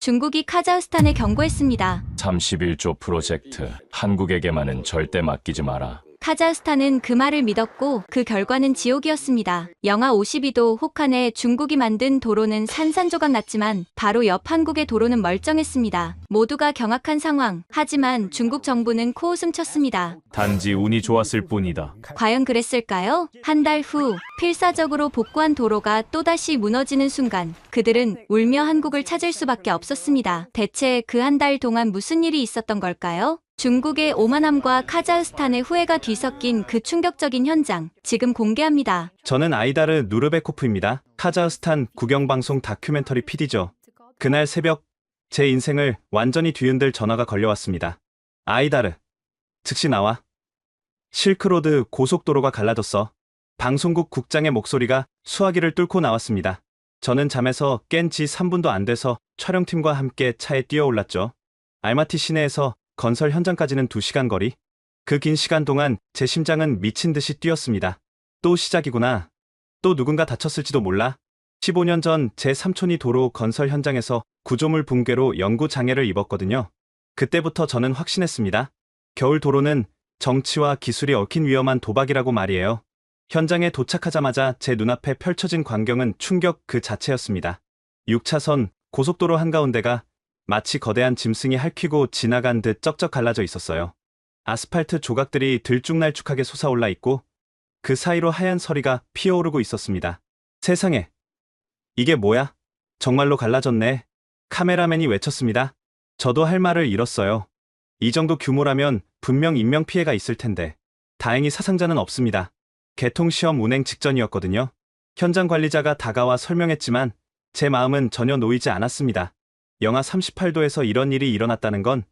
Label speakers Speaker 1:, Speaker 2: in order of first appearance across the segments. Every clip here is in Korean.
Speaker 1: 중국이 카자흐스탄에 경고했습니다.
Speaker 2: 31조 프로젝트, 한국에게만은 절대 맡기지 마라.
Speaker 1: 카자흐스탄은 그 말을 믿었고 그 결과는 지옥이었습니다. 영하 52도 혹한에 중국이 만든 도로는 산산조각 났지만 바로 옆 한국의 도로는 멀쩡했습니다. 모두가 경악한 상황. 하지만 중국 정부는 코웃음 쳤습니다.
Speaker 3: 단지 운이 좋았을 뿐이다.
Speaker 1: 과연 그랬을까요? 한 달 후 필사적으로 복구한 도로가 또다시 무너지는 순간 그들은 울며 한국을 찾을 수밖에 없었습니다. 대체 그 한 달 동안 무슨 일이 있었던 걸까요? 중국의 오만함과 카자흐스탄의 후회가 뒤섞인 그 충격적인 현장, 지금 공개합니다.
Speaker 4: 저는 아이다르 누르베코프입니다. 카자흐스탄 국영방송 다큐멘터리 PD죠. 그날 새벽 제 인생을 완전히 뒤흔들 전화가 걸려왔습니다. 아이다르, 즉시 나와. 실크로드 고속도로가 갈라졌어. 방송국 국장의 목소리가 수화기를 뚫고 나왔습니다. 저는 잠에서 깬 지 3분도 안 돼서 촬영팀과 함께 차에 뛰어올랐죠. 알마티 시내에서 건설 현장까지는 2시간 거리. 그 긴 시간 동안 제 심장은 미친 듯이 뛰었습니다. 또 시작이구나. 또 누군가 다쳤을지도 몰라. 15년 전 제 삼촌이 도로 건설 현장에서 구조물 붕괴로 영구 장애를 입었거든요. 그때부터 저는 확신했습니다. 겨울 도로는 정치와 기술이 얽힌 위험한 도박이라고 말이에요. 현장에 도착하자마자 제 눈앞에 펼쳐진 광경은 충격 그 자체였습니다. 6차선 고속도로 한가운데가 마치 거대한 짐승이 핥히고 지나간 듯 쩍쩍 갈라져 있었어요. 아스팔트 조각들이 들쭉날쭉하게 솟아올라 있고 그 사이로 하얀 서리가 피어오르고 있었습니다. 세상에, 이게 뭐야? 정말로 갈라졌네. 카메라맨이 외쳤습니다. 저도 할 말을 잃었어요. 이 정도 규모라면 분명 인명피해가 있을 텐데. 다행히 사상자는 없습니다. 개통시험 운행 직전이었거든요. 현장 관리자가 다가와 설명했지만 제 마음은 전혀 놓이지 않았습니다. 영하 38도에서 이런 일이 일어났다는 건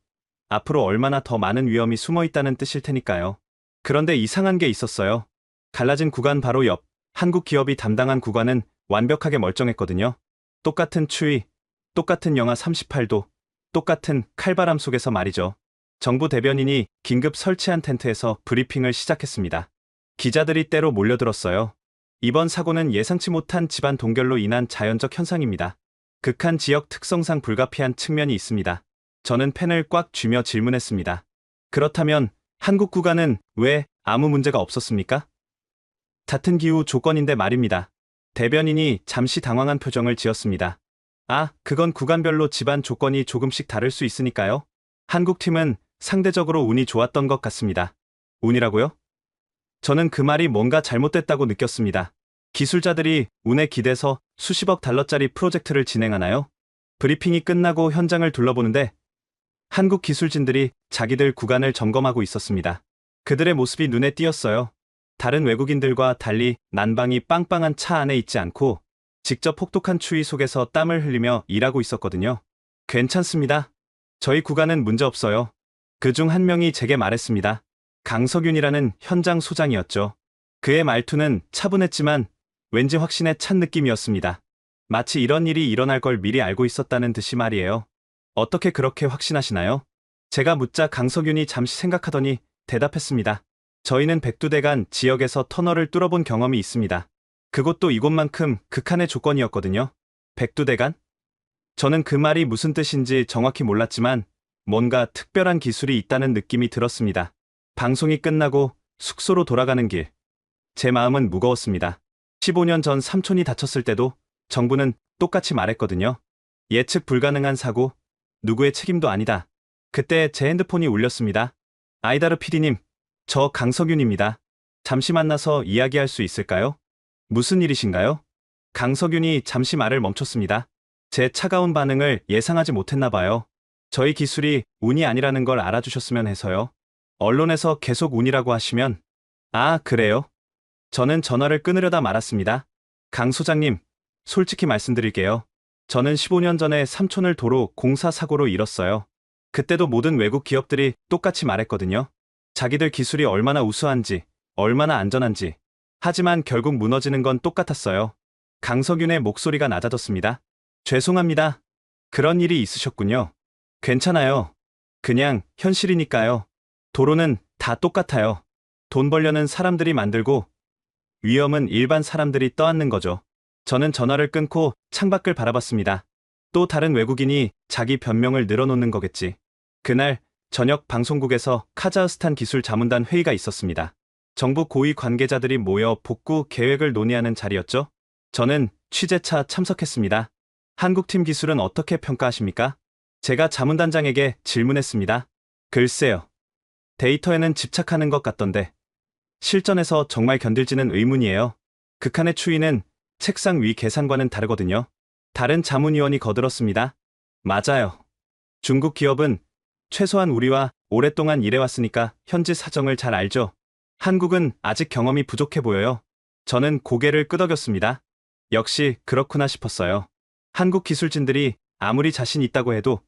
Speaker 4: 앞으로 얼마나 더 많은 위험이 숨어 있다는 뜻일 테니까요. 그런데 이상한 게 있었어요. 갈라진 구간 바로 옆 한국 기업이 담당한 구간은 완벽하게 멀쩡했거든요. 똑같은 추위, 똑같은 영하 38도, 똑같은 칼바람 속에서 말이죠. 정부 대변인이 긴급 설치한 텐트에서 브리핑을 시작했습니다. 기자들이 때로 몰려들었어요. 이번 사고는 예상치 못한 집안 동결로 인한 자연적 현상입니다. 극한 지역 특성상 불가피한 측면이 있습니다. 저는 펜을 꽉 쥐며 질문했습니다. 그렇다면 한국 구간은 왜 아무 문제가 없었습니까? 같은 기후 조건인데 말입니다. 대변인이 잠시 당황한 표정을 지었습니다. 아, 그건 구간별로 집안 조건이 조금씩 다를 수 있으니까요. 한국 팀은 상대적으로 운이 좋았던 것 같습니다. 운이라고요? 저는 그 말이 뭔가 잘못됐다고 느꼈습니다. 기술자들이 운에 기대서 수십억 달러짜리 프로젝트를 진행하나요? 브리핑이 끝나고 현장을 둘러보는데 한국 기술진들이 자기들 구간을 점검하고 있었습니다. 그들의 모습이 눈에 띄었어요. 다른 외국인들과 달리 난방이 빵빵한 차 안에 있지 않고 직접 혹독한 추위 속에서 땀을 흘리며 일하고 있었거든요. 괜찮습니다. 저희 구간은 문제없어요. 그중 한 명이 제게 말했습니다. 강석윤이라는 현장 소장이었죠. 그의 말투는 차분했지만 왠지 확신에 찬 느낌이었습니다. 마치 이런 일이 일어날 걸 미리 알고 있었다는 듯이 말이에요. 어떻게 그렇게 확신하시나요? 제가 묻자 강석윤이 잠시 생각하더니 대답했습니다. 저희는 백두대간 지역에서 터널을 뚫어본 경험이 있습니다. 그곳도 이곳만큼 극한의 조건이었거든요. 백두대간? 저는 그 말이 무슨 뜻인지 정확히 몰랐지만 뭔가 특별한 기술이 있다는 느낌이 들었습니다. 방송이 끝나고 숙소로 돌아가는 길. 제 마음은 무거웠습니다. 15년 전 삼촌이 다쳤을 때도 정부는 똑같이 말했거든요. 예측 불가능한 사고, 누구의 책임도 아니다. 그때 제 핸드폰이 울렸습니다. 아이다르 PD님, 저 강석윤입니다. 잠시 만나서 이야기할 수 있을까요? 무슨 일이신가요? 강석윤이 잠시 말을 멈췄습니다. 제 차가운 반응을 예상하지 못했나 봐요. 저희 기술이 운이 아니라는 걸 알아주셨으면 해서요. 언론에서 계속 운이라고 하시면 아, 그래요? 저는 전화를 끊으려다 말았습니다. 강 소장님, 솔직히 말씀드릴게요. 저는 15년 전에 삼촌을 도로 공사 사고로 잃었어요. 그때도 모든 외국 기업들이 똑같이 말했거든요. 자기들 기술이 얼마나 우수한지, 얼마나 안전한지. 하지만 결국 무너지는 건 똑같았어요. 강석윤의 목소리가 낮아졌습니다. 죄송합니다. 그런 일이 있으셨군요. 괜찮아요. 그냥 현실이니까요. 도로는 다 똑같아요. 돈 벌려는 사람들이 만들고 위험은 일반 사람들이 떠안는 거죠. 저는 전화를 끊고 창밖을 바라봤습니다. 또 다른 외국인이 자기 변명을 늘어놓는 거겠지. 그날 저녁 방송국에서 카자흐스탄 기술 자문단 회의가 있었습니다. 정부 고위 관계자들이 모여 복구 계획을 논의하는 자리였죠. 저는 취재차 참석했습니다. 한국팀 기술은 어떻게 평가하십니까? 제가 자문단장에게 질문했습니다. 글쎄요. 데이터에는 집착하는 것 같던데 실전에서 정말 견딜지는 의문이에요. 극한의 추이는 책상 위 계산과는 다르거든요. 다른 자문위원이 거들었습니다. 맞아요. 중국 기업은 최소한 우리와 오랫동안 일해왔으니까 현지 사정을 잘 알죠. 한국은 아직 경험이 부족해 보여요. 저는 고개를 끄덕였습니다. 역시 그렇구나 싶었어요. 한국 기술진들이 아무리 자신 있다고 해도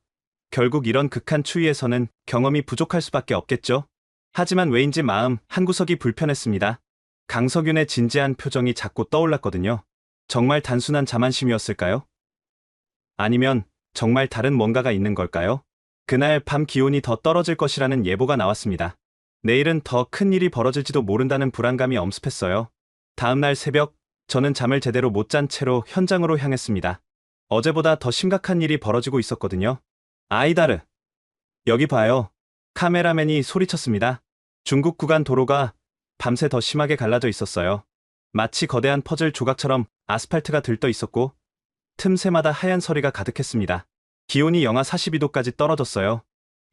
Speaker 4: 결국 이런 극한 추위에서는 경험이 부족할 수밖에 없겠죠. 하지만 왜인지 마음 한구석이 불편했습니다. 강석윤의 진지한 표정이 자꾸 떠올랐거든요. 정말 단순한 자만심이었을까요? 아니면 정말 다른 뭔가가 있는 걸까요? 그날 밤 기온이 더 떨어질 것이라는 예보가 나왔습니다. 내일은 더 큰 일이 벌어질지도 모른다는 불안감이 엄습했어요. 다음날 새벽, 저는 잠을 제대로 못 잔 채로 현장으로 향했습니다. 어제보다 더 심각한 일이 벌어지고 있었거든요. 아이다르, 여기 봐요. 카메라맨이 소리쳤습니다. 중국 구간 도로가 밤새 더 심하게 갈라져 있었어요. 마치 거대한 퍼즐 조각처럼 아스팔트가 들떠 있었고 틈새마다 하얀 서리가 가득했습니다. 기온이 영하 42도까지 떨어졌어요.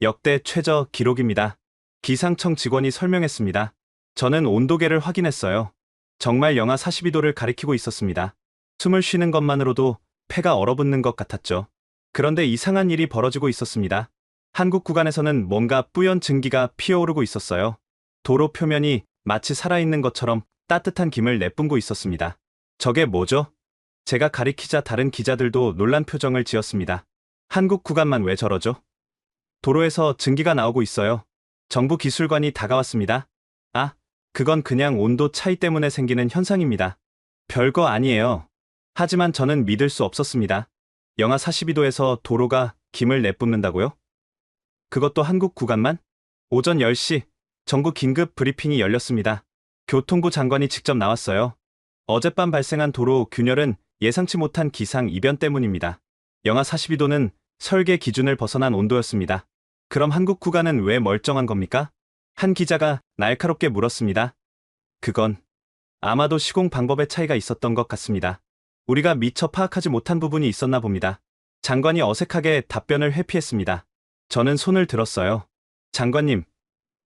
Speaker 4: 역대 최저 기록입니다. 기상청 직원이 설명했습니다. 저는 온도계를 확인했어요. 정말 영하 42도를 가리키고 있었습니다. 숨을 쉬는 것만으로도 폐가 얼어붙는 것 같았죠. 그런데 이상한 일이 벌어지고 있었습니다. 한국 구간에서는 뭔가 뿌연 증기가 피어오르고 있었어요. 도로 표면이 마치 살아있는 것처럼 따뜻한 김을 내뿜고 있었습니다. 저게 뭐죠? 제가 가리키자 다른 기자들도 놀란 표정을 지었습니다. 한국 구간만 왜 저러죠? 도로에서 증기가 나오고 있어요. 정부 기술관이 다가왔습니다. 아, 그건 그냥 온도 차이 때문에 생기는 현상입니다. 별거 아니에요. 하지만 저는 믿을 수 없었습니다. 영하 42도에서 도로가 김을 내뿜는다고요? 그것도 한국 구간만? 오전 10시 정부 긴급 브리핑이 열렸습니다. 교통부 장관이 직접 나왔어요. 어젯밤 발생한 도로 균열은 예상치 못한 기상 이변 때문입니다. 영하 42도는 설계 기준을 벗어난 온도였습니다. 그럼 한국 구간은 왜 멀쩡한 겁니까? 한 기자가 날카롭게 물었습니다. 그건 아마도 시공 방법의 차이가 있었던 것 같습니다. 우리가 미처 파악하지 못한 부분이 있었나 봅니다. 장관이 어색하게 답변을 회피했습니다. 저는 손을 들었어요. 장관님,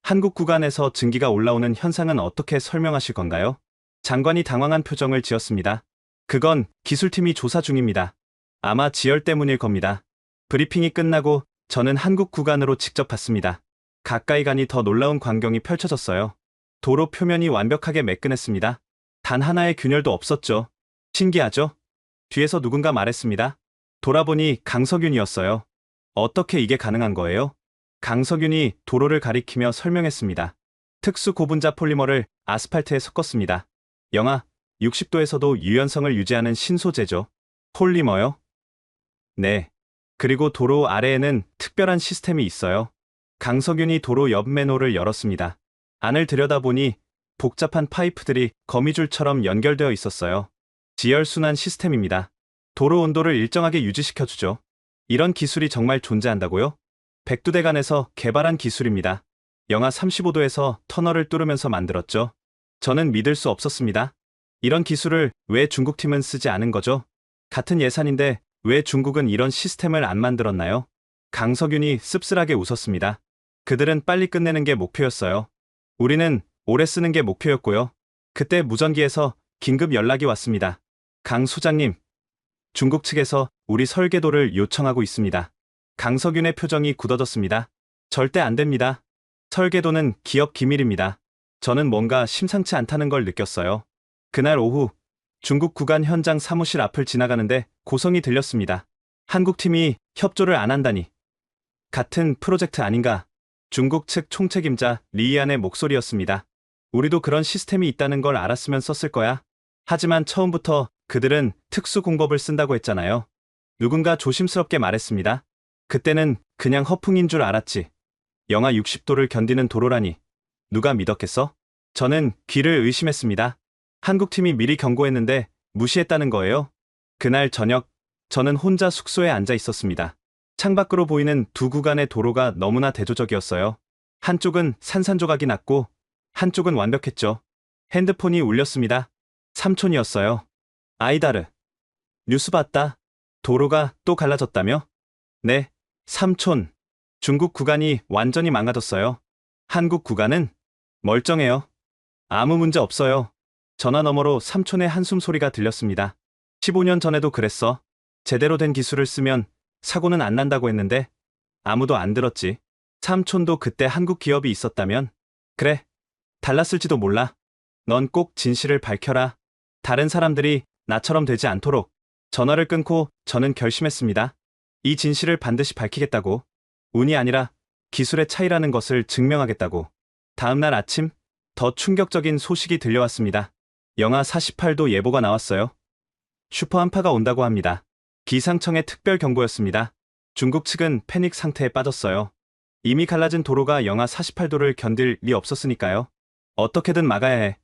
Speaker 4: 한국 구간에서 증기가 올라오는 현상은 어떻게 설명하실 건가요? 장관이 당황한 표정을 지었습니다. 그건 기술팀이 조사 중입니다. 아마 지열 때문일 겁니다. 브리핑이 끝나고 저는 한국 구간으로 직접 갔습니다. 가까이 가니 더 놀라운 광경이 펼쳐졌어요. 도로 표면이 완벽하게 매끈했습니다. 단 하나의 균열도 없었죠. 신기하죠? 뒤에서 누군가 말했습니다. 돌아보니 강석윤이었어요. 어떻게 이게 가능한 거예요? 강석윤이 도로를 가리키며 설명했습니다. 특수 고분자 폴리머를 아스팔트에 섞었습니다. 영하 60도에서도 유연성을 유지하는 신소재죠. 폴리머요? 네. 그리고 도로 아래에는 특별한 시스템이 있어요. 강석윤이 도로 옆 맨홀을 열었습니다. 안을 들여다보니 복잡한 파이프들이 거미줄처럼 연결되어 있었어요. 지열순환 시스템입니다. 도로 온도를 일정하게 유지시켜주죠. 이런 기술이 정말 존재한다고요? 백두대간에서 개발한 기술입니다. 영하 35도에서 터널을 뚫으면서 만들었죠. 저는 믿을 수 없었습니다. 이런 기술을 왜 중국팀은 쓰지 않은 거죠? 같은 예산인데 왜 중국은 이런 시스템을 안 만들었나요? 강석윤이 씁쓸하게 웃었습니다. 그들은 빨리 끝내는 게 목표였어요. 우리는 오래 쓰는 게 목표였고요. 그때 무전기에서 긴급 연락이 왔습니다. 강 소장님, 중국 측에서 우리 설계도를 요청하고 있습니다. 강석윤의 표정이 굳어졌습니다. 절대 안 됩니다. 설계도는 기업 기밀입니다. 저는 뭔가 심상치 않다는 걸 느꼈어요. 그날 오후 중국 구간 현장 사무실 앞을 지나가는데 고성이 들렸습니다. 한국팀이 협조를 안 한다니. 같은 프로젝트 아닌가? 중국 측 총책임자 리이안의 목소리였습니다. 우리도 그런 시스템이 있다는 걸 알았으면 썼을 거야. 하지만 처음부터 그들은 특수 공법을 쓴다고 했잖아요. 누군가 조심스럽게 말했습니다. 그때는 그냥 허풍인 줄 알았지. 영하 60도를 견디는 도로라니. 누가 믿었겠어? 저는 귀를 의심했습니다. 한국팀이 미리 경고했는데 무시했다는 거예요. 그날 저녁 저는 혼자 숙소에 앉아 있었습니다. 창밖으로 보이는 두 구간의 도로가 너무나 대조적이었어요. 한쪽은 산산조각이 났고 한쪽은 완벽했죠. 핸드폰이 울렸습니다. 삼촌이었어요. 아이다르. 뉴스 봤다. 도로가 또 갈라졌다며? 네, 삼촌. 중국 구간이 완전히 망가졌어요. 한국 구간은 멀쩡해요. 아무 문제 없어요. 전화 너머로 삼촌의 한숨 소리가 들렸습니다. 15년 전에도 그랬어. 제대로 된 기술을 쓰면 사고는 안 난다고 했는데 아무도 안 들었지. 삼촌도 그때 한국 기업이 있었다면? 그래, 달랐을지도 몰라. 넌 꼭 진실을 밝혀라. 다른 사람들이 나처럼 되지 않도록. 전화를 끊고 저는 결심했습니다. 이 진실을 반드시 밝히겠다고. 운이 아니라 기술의 차이라는 것을 증명하겠다고. 다음날 아침, 더 충격적인 소식이 들려왔습니다. 영하 48도 예보가 나왔어요. 슈퍼 한파가 온다고 합니다. 기상청의 특별 경보였습니다. 중국 측은 패닉 상태에 빠졌어요. 이미 갈라진 도로가 영하 48도를 견딜 리 없었으니까요. 어떻게든 막아야 해.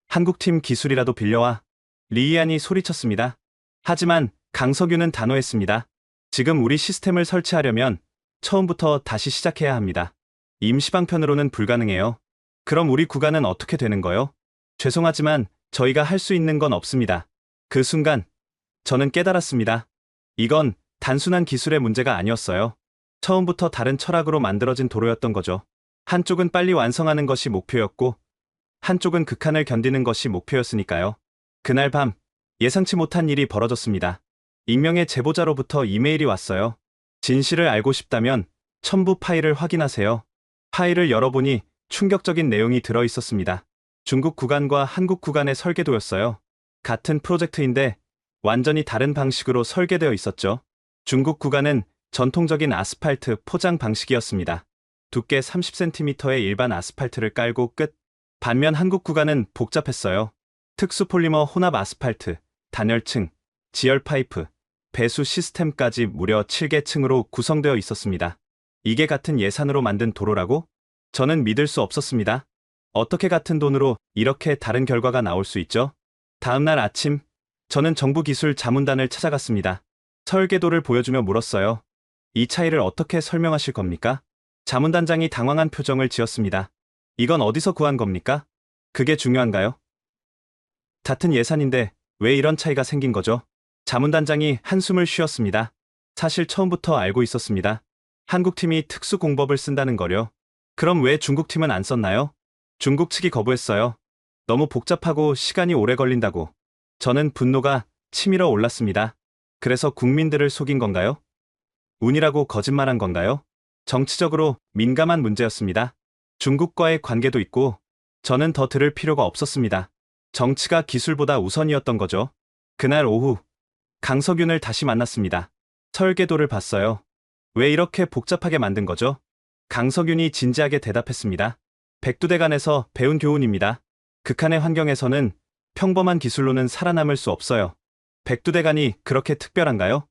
Speaker 4: 한국팀 기술이라도 빌려와. 리이안이 소리쳤습니다. 하지만 강석윤은 단호했습니다. 지금 우리 시스템을 설치하려면 처음부터 다시 시작해야 합니다. 임시방편으로는 불가능해요. 그럼 우리 구간은 어떻게 되는 거요? 죄송하지만 저희가 할 수 있는 건 없습니다. 그 순간 저는 깨달았습니다. 이건 단순한 기술의 문제가 아니었어요. 처음부터 다른 철학으로 만들어진 도로였던 거죠. 한쪽은 빨리 완성하는 것이 목표였고 한쪽은 극한을 견디는 것이 목표였으니까요. 그날 밤 예상치 못한 일이 벌어졌습니다. 익명의 제보자로부터 이메일이 왔어요. 진실을 알고 싶다면 첨부 파일을 확인하세요. 파일을 열어보니 충격적인 내용이 들어 있었습니다. 중국 구간과 한국 구간의 설계도였어요. 같은 프로젝트인데 완전히 다른 방식으로 설계되어 있었죠. 중국 구간은 전통적인 아스팔트 포장 방식이었습니다. 두께 30cm의 일반 아스팔트를 깔고 끝. 반면 한국 구간은 복잡했어요. 특수 폴리머 혼합 아스팔트, 단열층, 지열 파이프, 배수 시스템까지 무려 7개 층으로 구성되어 있었습니다. 이게 같은 예산으로 만든 도로라고? 저는 믿을 수 없었습니다. 어떻게 같은 돈으로 이렇게 다른 결과가 나올 수 있죠? 다음날 아침, 저는 정부기술 자문단을 찾아갔습니다. 설계도를 보여주며 물었어요. 이 차이를 어떻게 설명하실 겁니까? 자문단장이 당황한 표정을 지었습니다. 이건 어디서 구한 겁니까? 그게 중요한가요? 같은 예산인데 왜 이런 차이가 생긴 거죠? 자문단장이 한숨을 쉬었습니다. 사실 처음부터 알고 있었습니다. 한국팀이 특수공법을 쓴다는 거요. 그럼 왜 중국팀은 안 썼나요? 중국 측이 거부했어요. 너무 복잡하고 시간이 오래 걸린다고. 저는 분노가 치밀어 올랐습니다. 그래서 국민들을 속인 건가요? 운이라고 거짓말한 건가요? 정치적으로 민감한 문제였습니다. 중국과의 관계도 있고 저는 더 들을 필요가 없었습니다. 정치가 기술보다 우선이었던 거죠. 그날 오후 강석윤을 다시 만났습니다. 설계도를 봤어요. 왜 이렇게 복잡하게 만든 거죠? 강석윤이 진지하게 대답했습니다. 백두대간에서 배운 교훈입니다. 극한의 환경에서는 평범한 기술로는 살아남을 수 없어요. 백두대간이 그렇게 특별한가요?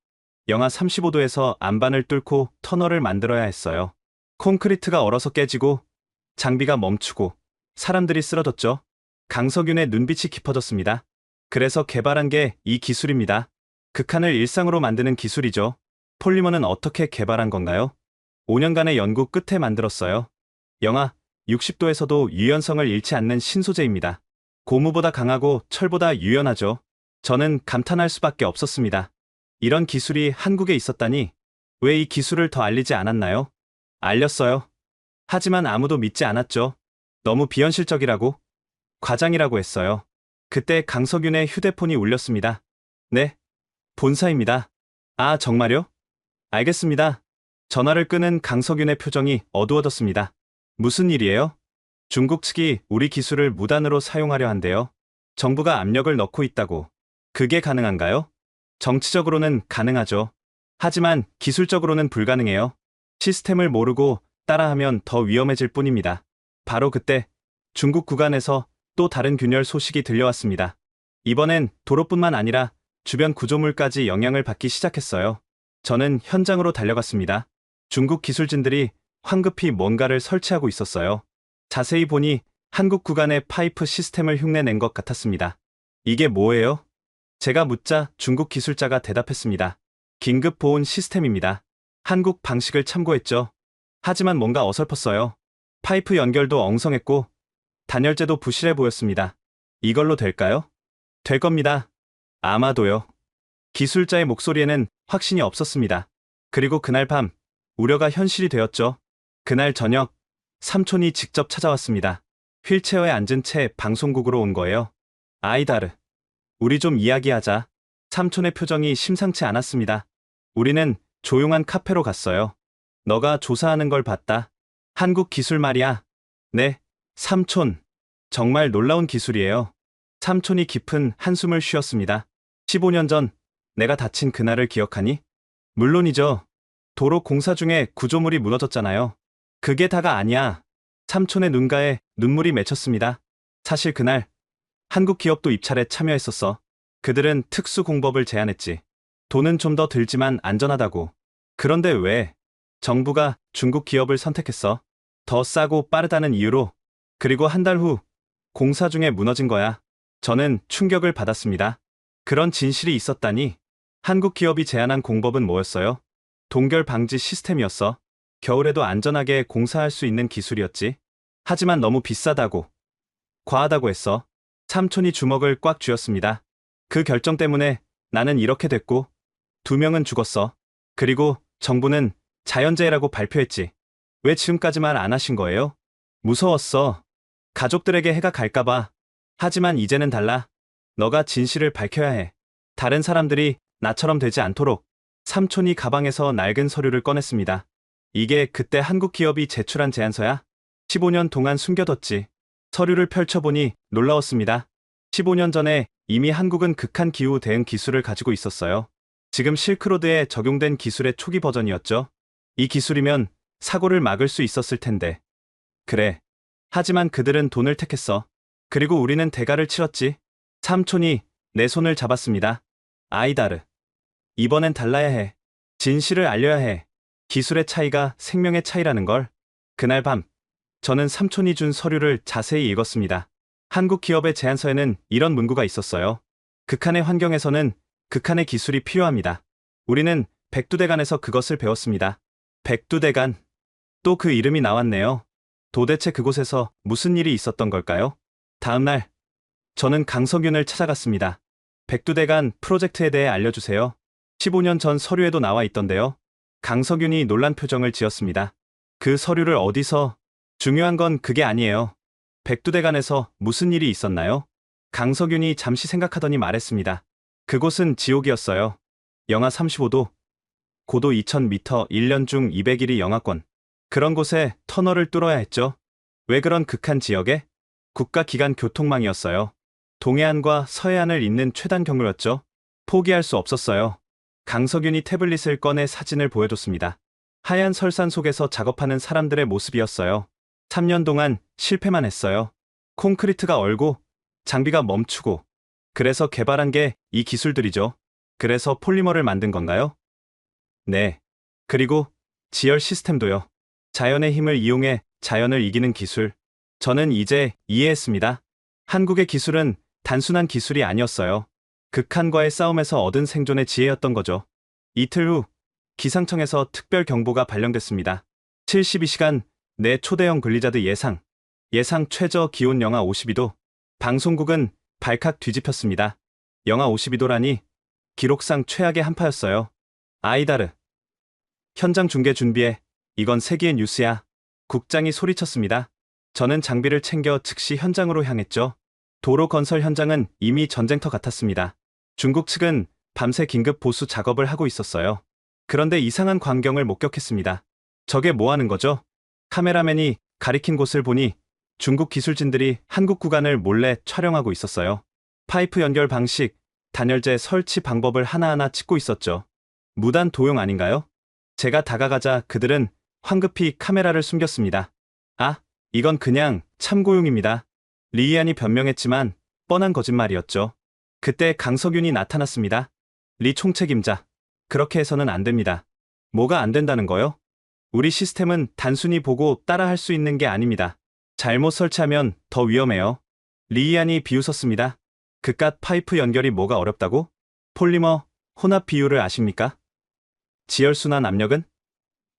Speaker 4: 영하 35도에서 안반을 뚫고 터널을 만들어야 했어요. 콘크리트가 얼어서 깨지고 장비가 멈추고 사람들이 쓰러졌죠. 강석윤의 눈빛이 깊어졌습니다. 그래서 개발한 게 이 기술입니다. 극한을 일상으로 만드는 기술이죠. 폴리머는 어떻게 개발한 건가요? 5년간의 연구 끝에 만들었어요. 영하 60도에서도 유연성을 잃지 않는 신소재입니다. 고무보다 강하고 철보다 유연하죠. 저는 감탄할 수밖에 없었습니다. 이런 기술이 한국에 있었다니 왜 이 기술을 더 알리지 않았나요? 알렸어요. 하지만 아무도 믿지 않았죠. 너무 비현실적이라고, 과장이라고 했어요. 그때 강석윤의 휴대폰이 울렸습니다. 네, 본사입니다. 아, 정말요? 알겠습니다. 전화를 끄는 강석윤의 표정이 어두워졌습니다. 무슨 일이에요? 중국 측이 우리 기술을 무단으로 사용하려 한대요. 정부가 압력을 넣고 있다고. 그게 가능한가요? 정치적으로는 가능하죠. 하지만 기술적으로는 불가능해요. 시스템을 모르고 따라하면 더 위험해질 뿐입니다. 바로 그때 중국 구간에서 또 다른 균열 소식이 들려왔습니다. 이번엔 도로뿐만 아니라 주변 구조물까지 영향을 받기 시작했어요. 저는 현장으로 달려갔습니다. 중국 기술진들이 황급히 뭔가를 설치하고 있었어요. 자세히 보니 한국 구간의 파이프 시스템을 흉내낸 것 같았습니다. 이게 뭐예요? 제가 묻자 중국 기술자가 대답했습니다. 긴급 보온 시스템입니다. 한국 방식을 참고했죠. 하지만 뭔가 어설펐어요. 파이프 연결도 엉성했고 단열재도 부실해 보였습니다. 이걸로 될까요? 될 겁니다. 아마도요. 기술자의 목소리에는 확신이 없었습니다. 그리고 그날 밤 우려가 현실이 되었죠. 그날 저녁 삼촌이 직접 찾아왔습니다. 휠체어에 앉은 채 방송국으로 온 거예요. 아이다르, 우리 좀 이야기하자. 삼촌의 표정이 심상치 않았습니다. 우리는 조용한 카페로 갔어요. 너가 조사하는 걸 봤다. 한국 기술 말이야. 네, 삼촌. 정말 놀라운 기술이에요. 삼촌이 깊은 한숨을 쉬었습니다. 15년 전 내가 다친 그날을 기억하니? 물론이죠. 도로 공사 중에 구조물이 무너졌잖아요. 그게 다가 아니야. 삼촌의 눈가에 눈물이 맺혔습니다. 사실 그날 한국 기업도 입찰에 참여했었어. 그들은 특수 공법을 제안했지. 돈은 좀 더 들지만 안전하다고. 그런데 왜 정부가 중국 기업을 선택했어? 더 싸고 빠르다는 이유로. 그리고 한 달 후 공사 중에 무너진 거야. 저는 충격을 받았습니다. 그런 진실이 있었다니. 한국 기업이 제안한 공법은 뭐였어요? 동결 방지 시스템이었어. 겨울에도 안전하게 공사할 수 있는 기술이었지. 하지만 너무 비싸다고, 과하다고 했어. 삼촌이 주먹을 꽉 쥐었습니다. 그 결정 때문에 나는 이렇게 됐고, 2명은 죽었어. 그리고 정부는 자연재해라고 발표했지. 왜 지금까지 말 안 하신 거예요? 무서웠어. 가족들에게 해가 갈까봐. 하지만 이제는 달라. 너가 진실을 밝혀야 해. 다른 사람들이 나처럼 되지 않도록. 삼촌이 가방에서 낡은 서류를 꺼냈습니다. 이게 그때 한국 기업이 제출한 제안서야? 15년 동안 숨겨뒀지. 서류를 펼쳐보니 놀라웠습니다. 15년 전에 이미 한국은 극한 기후 대응 기술을 가지고 있었어요. 지금 실크로드에 적용된 기술의 초기 버전이었죠. 이 기술이면 사고를 막을 수 있었을 텐데. 그래. 하지만 그들은 돈을 택했어. 그리고 우리는 대가를 치렀지. 삼촌이 내 손을 잡았습니다. 아이다르. 이번엔 달라야 해. 진실을 알려야 해. 기술의 차이가 생명의 차이라는 걸. 그날 밤, 저는 삼촌이 준 서류를 자세히 읽었습니다. 한국 기업의 제안서에는 이런 문구가 있었어요. 극한의 환경에서는 극한의 기술이 필요합니다. 우리는 백두대간에서 그것을 배웠습니다. 백두대간. 또 그 이름이 나왔네요. 도대체 그곳에서 무슨 일이 있었던 걸까요? 다음 날, 저는 강석윤을 찾아갔습니다. 백두대간 프로젝트에 대해 알려주세요. 15년 전 서류에도 나와 있던데요. 강석윤이 놀란 표정을 지었습니다. 그 서류를 어디서? 중요한 건 그게 아니에요. 백두대간에서 무슨 일이 있었나요? 강석윤이 잠시 생각하더니 말했습니다. 그곳은 지옥이었어요. 영하 35도, 고도 2000m, 1년 중 200일이 영하권. 그런 곳에 터널을 뚫어야 했죠. 왜 그런 극한 지역에? 국가기관 교통망이었어요. 동해안과 서해안을 잇는 최단 경로였죠. 포기할 수 없었어요. 강석윤이 태블릿을 꺼내 사진을 보여줬습니다. 하얀 설산 속에서 작업하는 사람들의 모습이었어요. 3년 동안 실패만 했어요. 콘크리트가 얼고 장비가 멈추고. 그래서 개발한 게 이 기술들이죠. 그래서 폴리머를 만든 건가요? 네. 그리고 지열 시스템도요. 자연의 힘을 이용해 자연을 이기는 기술. 저는 이제 이해했습니다. 한국의 기술은 단순한 기술이 아니었어요. 극한과의 싸움에서 얻은 생존의 지혜였던 거죠. 이틀 후 기상청에서 특별 경보가 발령됐습니다. 72시간 내 초대형 블리자드 예상. 예상 최저 기온 영하 52도. 방송국은 발칵 뒤집혔습니다. 영하 52도라니 기록상 최악의 한파였어요. 아이다르. 현장 중계 준비해. 이건 세계의 뉴스야. 국장이 소리쳤습니다. 저는 장비를 챙겨 즉시 현장으로 향했죠. 도로 건설 현장은 이미 전쟁터 같았습니다. 중국 측은 밤새 긴급 보수 작업을 하고 있었어요. 그런데 이상한 광경을 목격했습니다. 저게 뭐 하는 거죠? 카메라맨이 가리킨 곳을 보니 중국 기술진들이 한국 구간을 몰래 촬영하고 있었어요. 파이프 연결 방식, 단열재 설치 방법을 하나하나 찍고 있었죠. 무단 도용 아닌가요? 제가 다가가자 그들은 황급히 카메라를 숨겼습니다. 아, 이건 그냥 참고용입니다. 리이안이 변명했지만 뻔한 거짓말이었죠. 그때 강석윤이 나타났습니다. 리 총책임자. 그렇게 해서는 안 됩니다. 뭐가 안 된다는 거요? 우리 시스템은 단순히 보고 따라할 수 있는 게 아닙니다. 잘못 설치하면 더 위험해요. 리이안이 비웃었습니다. 그깟 파이프 연결이 뭐가 어렵다고? 폴리머 혼합 비율을 아십니까? 지열순환 압력은?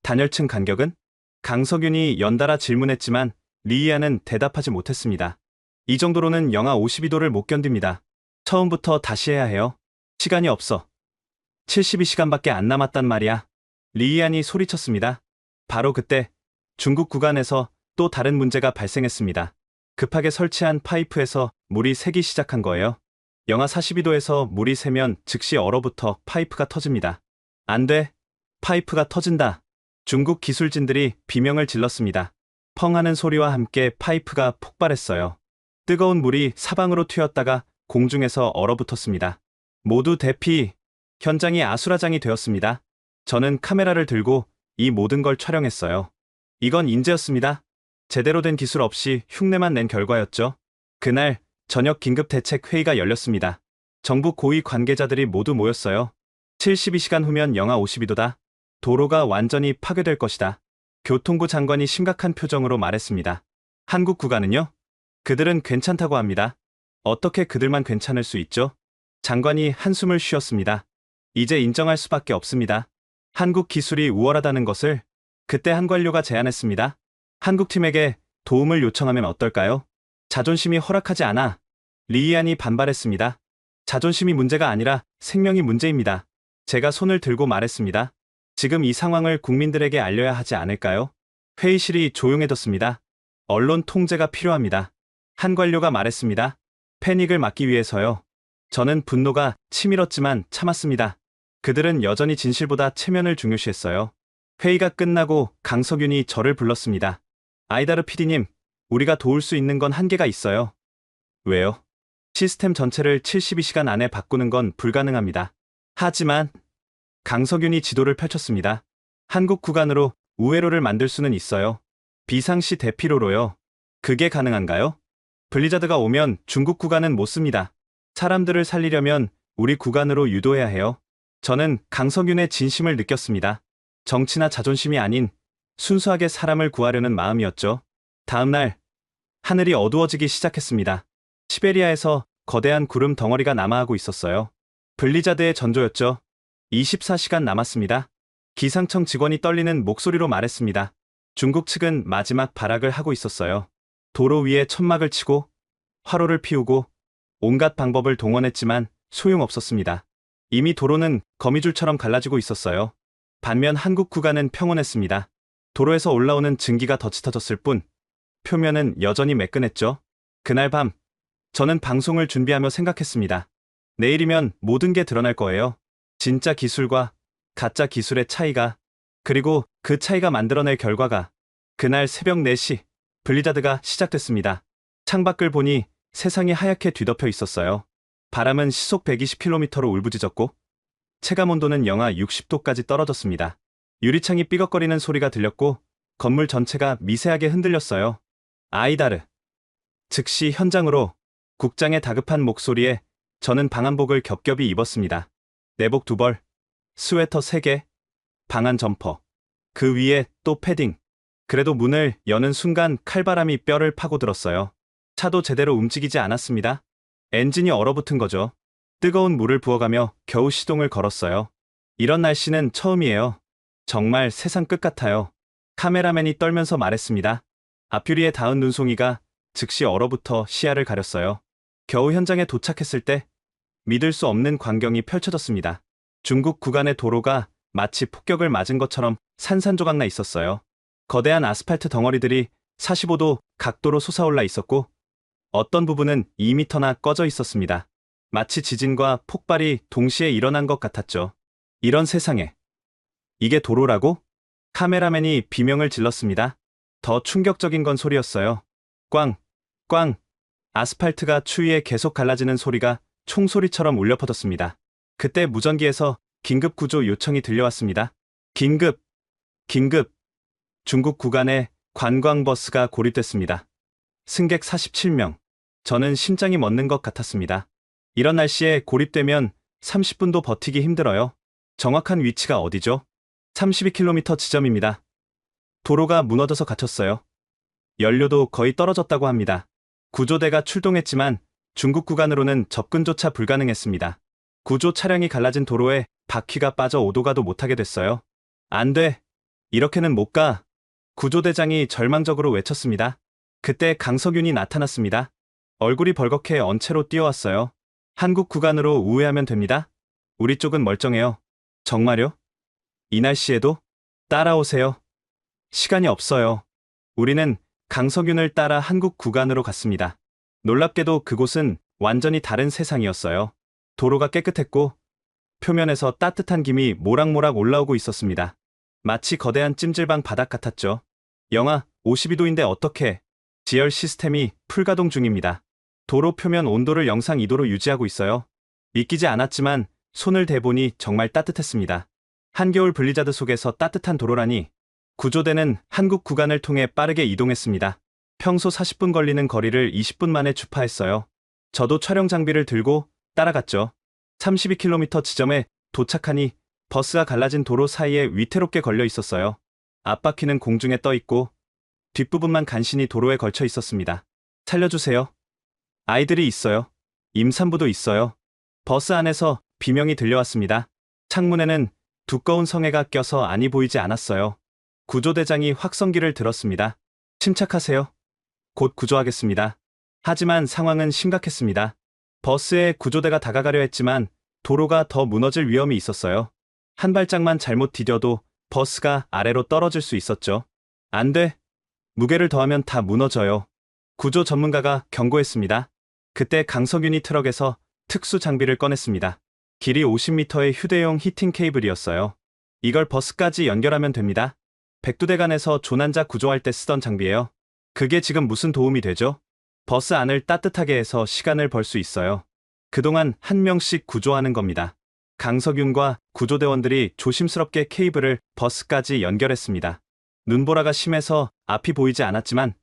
Speaker 4: 단열층 간격은? 강석윤이 연달아 질문했지만 리이아는 대답하지 못했습니다. 이 정도로는 영하 52도를 못 견딥니다. 처음부터 다시 해야 해요. 시간이 없어. 72시간밖에 안 남았단 말이야. 리이안이 소리쳤습니다. 바로 그때 중국 구간에서 또 다른 문제가 발생했습니다. 급하게 설치한 파이프에서 물이 새기 시작한 거예요. 영하 42도에서 물이 새면 즉시 얼어붙어 파이프가 터집니다. 안 돼. 파이프가 터진다. 중국 기술진들이 비명을 질렀습니다. 펑 하는 소리와 함께 파이프가 폭발했어요. 뜨거운 물이 사방으로 튀었다가 공중에서 얼어붙었습니다. 모두 대피. 현장이 아수라장이 되었습니다. 저는 카메라를 들고 이 모든 걸 촬영했어요. 이건 인재였습니다. 제대로 된 기술 없이 흉내만 낸 결과였죠. 그날 저녁 긴급 대책 회의가 열렸습니다. 정부 고위 관계자들이 모두 모였어요. 72시간 후면 영하 52도다. 도로가 완전히 파괴될 것이다. 교통부 장관이 심각한 표정으로 말했습니다. 한국 구간은요? 그들은 괜찮다고 합니다. 어떻게 그들만 괜찮을 수 있죠? 장관이 한숨을 쉬었습니다. 이제 인정할 수밖에 없습니다. 한국 기술이 우월하다는 것을. 그때 한 관료가 제안했습니다. 한국팀에게 도움을 요청하면 어떨까요? 자존심이 허락하지 않아. 리이안이 반발했습니다. 자존심이 문제가 아니라 생명이 문제입니다. 제가 손을 들고 말했습니다. 지금 이 상황을 국민들에게 알려야 하지 않을까요? 회의실이 조용해졌습니다. 언론 통제가 필요합니다. 한 관료가 말했습니다. 패닉을 막기 위해서요. 저는 분노가 치밀었지만 참았습니다. 그들은 여전히 진실보다 체면을 중요시했어요. 회의가 끝나고 강석윤이 저를 불렀습니다. 아이다르 PD님, 우리가 도울 수 있는 건 한계가 있어요. 왜요? 시스템 전체를 72시간 안에 바꾸는 건 불가능합니다. 하지만 강석윤이 지도를 펼쳤습니다. 한국 구간으로 우회로를 만들 수는 있어요. 비상시 대피로로요. 그게 가능한가요? 블리자드가 오면 중국 구간은 못 씁니다. 사람들을 살리려면 우리 구간으로 유도해야 해요. 저는 강석윤의 진심을 느꼈습니다. 정치나 자존심이 아닌 순수하게 사람을 구하려는 마음이었죠. 다음 날 하늘이 어두워지기 시작했습니다. 시베리아에서 거대한 구름 덩어리가 남하하고 있었어요. 블리자드의 전조였죠. 24시간 남았습니다. 기상청 직원이 떨리는 목소리로 말했습니다. 중국 측은 마지막 발악을 하고 있었어요. 도로 위에 천막을 치고 화로를 피우고 온갖 방법을 동원했지만 소용없었습니다. 이미 도로는 거미줄처럼 갈라지고 있었어요. 반면 한국 구간은 평온했습니다. 도로에서 올라오는 증기가 더 짙어졌을 뿐 표면은 여전히 매끈했죠. 그날 밤 저는 방송을 준비하며 생각했습니다. 내일이면 모든 게 드러날 거예요. 진짜 기술과 가짜 기술의 차이가, 그리고 그 차이가 만들어낼 결과가. 그날 새벽 4시 블리자드가 시작됐습니다. 창밖을 보니 세상이 하얗게 뒤덮여 있었어요. 바람은 시속 120km로 울부짖었고 체감온도는 영하 60도까지 떨어졌습니다. 유리창이 삐걱거리는 소리가 들렸고 건물 전체가 미세하게 흔들렸어요. 아이다르. 즉시 현장으로. 국장의 다급한 목소리에 저는 방한복을 겹겹이 입었습니다. 내복 2벌, 스웨터 3개, 방한 점퍼. 그 위에 또 패딩. 그래도 문을 여는 순간 칼바람이 뼈를 파고들었어요. 차도 제대로 움직이지 않았습니다. 엔진이 얼어붙은 거죠. 뜨거운 물을 부어가며 겨우 시동을 걸었어요. 이런 날씨는 처음이에요. 정말 세상 끝 같아요. 카메라맨이 떨면서 말했습니다. 앞유리에 닿은 눈송이가 즉시 얼어붙어 시야를 가렸어요. 겨우 현장에 도착했을 때 믿을 수 없는 광경이 펼쳐졌습니다. 중국 구간의 도로가 마치 폭격을 맞은 것처럼 산산조각나 있었어요. 거대한 아스팔트 덩어리들이 45도 각도로 솟아올라 있었고 어떤 부분은 2m나 꺼져 있었습니다. 마치 지진과 폭발이 동시에 일어난 것 같았죠. 이런 세상에. 이게 도로라고? 카메라맨이 비명을 질렀습니다. 더 충격적인 건 소리였어요. 꽝, 꽝. 아스팔트가 추위에 계속 갈라지는 소리가 총소리처럼 울려 퍼졌습니다. 그때 무전기에서 긴급 구조 요청이 들려왔습니다. 긴급, 긴급. 중국 구간에 관광버스가 고립됐습니다. 승객 47명. 저는 심장이 멎는 것 같았습니다. 이런 날씨에 고립되면 30분도 버티기 힘들어요. 정확한 위치가 어디죠? 32km 지점입니다. 도로가 무너져서 갇혔어요. 연료도 거의 떨어졌다고 합니다. 구조대가 출동했지만 중국 구간으로는 접근조차 불가능했습니다. 구조 차량이 갈라진 도로에 바퀴가 빠져 오도 가도 못하게 됐어요. 안 돼. 이렇게는 못 가. 구조대장이 절망적으로 외쳤습니다. 그때 강석윤이 나타났습니다. 얼굴이 벌겋게 언체로 뛰어왔어요. 한국 구간으로 우회하면 됩니다. 우리 쪽은 멀쩡해요. 정말요? 이 날씨에도? 따라오세요. 시간이 없어요. 우리는 강석윤을 따라 한국 구간으로 갔습니다. 놀랍게도 그곳은 완전히 다른 세상이었어요. 도로가 깨끗했고 표면에서 따뜻한 김이 모락모락 올라오고 있었습니다. 마치 거대한 찜질방 바닥 같았죠. 영하 52도인데 어떻게? 지열 시스템이 풀가동 중입니다. 도로 표면 온도를 영상 2도로 유지하고 있어요. 믿기지 않았지만 손을 대보니 정말 따뜻했습니다. 한겨울 블리자드 속에서 따뜻한 도로라니. 구조대는 한국 구간을 통해 빠르게 이동했습니다. 평소 40분 걸리는 거리를 20분 만에 주파했어요. 저도 촬영 장비를 들고 따라갔죠. 32km 지점에 도착하니 버스가 갈라진 도로 사이에 위태롭게 걸려 있었어요. 앞바퀴는 공중에 떠 있고 뒷부분만 간신히 도로에 걸쳐 있었습니다. 살려주세요. 아이들이 있어요. 임산부도 있어요. 버스 안에서 비명이 들려왔습니다. 창문에는 두꺼운 성에가 껴서 안이 보이지 않았어요. 구조대장이 확성기를 들었습니다. 침착하세요. 곧 구조하겠습니다. 하지만 상황은 심각했습니다. 버스에 구조대가 다가가려 했지만 도로가 더 무너질 위험이 있었어요. 한 발짝만 잘못 디뎌도 버스가 아래로 떨어질 수 있었죠. 안 돼. 무게를 더하면 다 무너져요. 구조 전문가가 경고했습니다. 그때 강석윤이 트럭에서 특수 장비를 꺼냈습니다. 길이 50m의 휴대용 히팅 케이블이었어요. 이걸 버스까지 연결하면 됩니다. 백두대간에서 조난자 구조할 때 쓰던 장비예요. 그게 지금 무슨 도움이 되죠? 버스 안을 따뜻하게 해서 시간을 벌 수 있어요. 그동안 한 명씩 구조하는 겁니다. 강석윤과 구조대원들이 조심스럽게 케이블을 버스까지 연결했습니다. 눈보라가 심해서 앞이 보이지 않았지만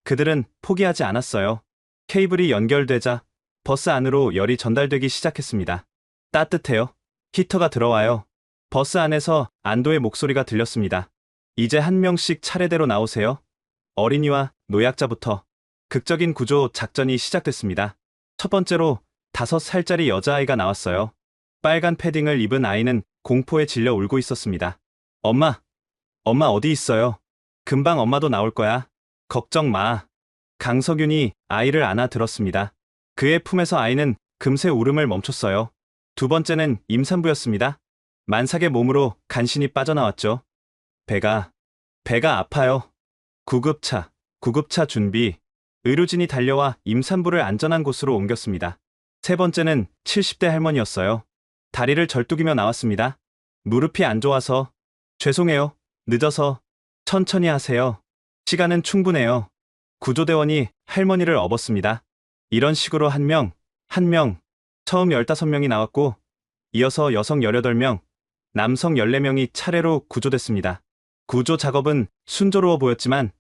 Speaker 4: 그들은 포기하지 않았어요. 케이블이 연결되자 버스 안으로 열이 전달되기 시작했습니다. 따뜻해요. 히터가 들어와요. 버스 안에서 안도의 목소리가 들렸습니다. 이제 한 명씩 차례대로 나오세요. 어린이와 노약자부터. 극적인 구조 작전이 시작됐습니다. 첫 번째로 5살짜리 여자아이가 나왔어요. 빨간 패딩을 입은 아이는 공포에 질려 울고 있었습니다. 엄마 어디 있어요? 금방 엄마도 나올 거야. 걱정 마. 강석윤이 아이를 안아 들었습니다. 그의 품에서 아이는 금세 울음을 멈췄어요. 두 번째는 임산부였습니다. 만삭의 몸으로 간신히 빠져나왔죠. 배가 아파요. 구급차 준비. 의료진이 달려와 임산부를 안전한 곳으로 옮겼습니다. 세 번째는 70대 할머니였어요. 다리를 절뚝이며 나왔습니다. 무릎이 안 좋아서. 죄송해요. 늦어서. 천천히 하세요. 시간은 충분해요. 구조대원이 할머니를 업었습니다. 이런 식으로 한 명, 처음 15명이 나왔고 이어서 여성 18명, 남성 14명이 차례로 구조됐습니다. 구조 작업은 순조로워 보였지만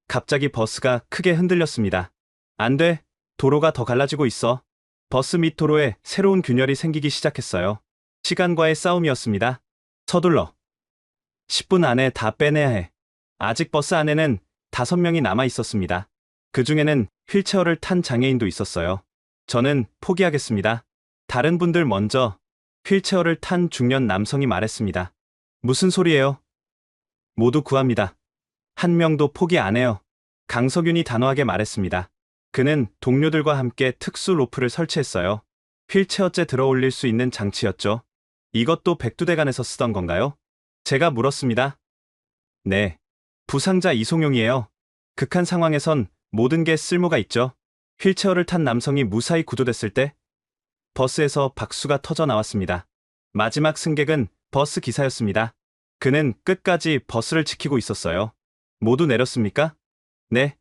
Speaker 4: 갑자기 버스가 크게 흔들렸습니다. 안 돼. 도로가 더 갈라지고 있어. 버스 밑 도로에 새로운 균열이 생기기 시작했어요. 시간과의 싸움이었습니다. 서둘러. 10분 안에 다 빼내야 해. 아직 버스 안에는 5명이 남아 있었습니다. 그 중에는 휠체어를 탄 장애인도 있었어요. 저는 포기하겠습니다. 다른 분들 먼저. 휠체어를 탄 중년 남성이 말했습니다. 무슨 소리예요? 모두 구합니다. 한 명도 포기 안 해요. 강석윤이 단호하게 말했습니다. 그는 동료들과 함께 특수 로프를 설치했어요. 휠체어째 들어올릴 수 있는 장치였죠. 이것도 백두대간에서 쓰던 건가요? 제가 물었습니다. 네. 부상자 이송용이에요. 극한 상황에선 모든 게 쓸모가 있죠. 휠체어를 탄 남성이 무사히 구조됐을 때 버스에서 박수가 터져 나왔습니다. 마지막 승객은 버스 기사였습니다. 그는 끝까지 버스를 지키고 있었어요. 모두 내렸습니까? 네.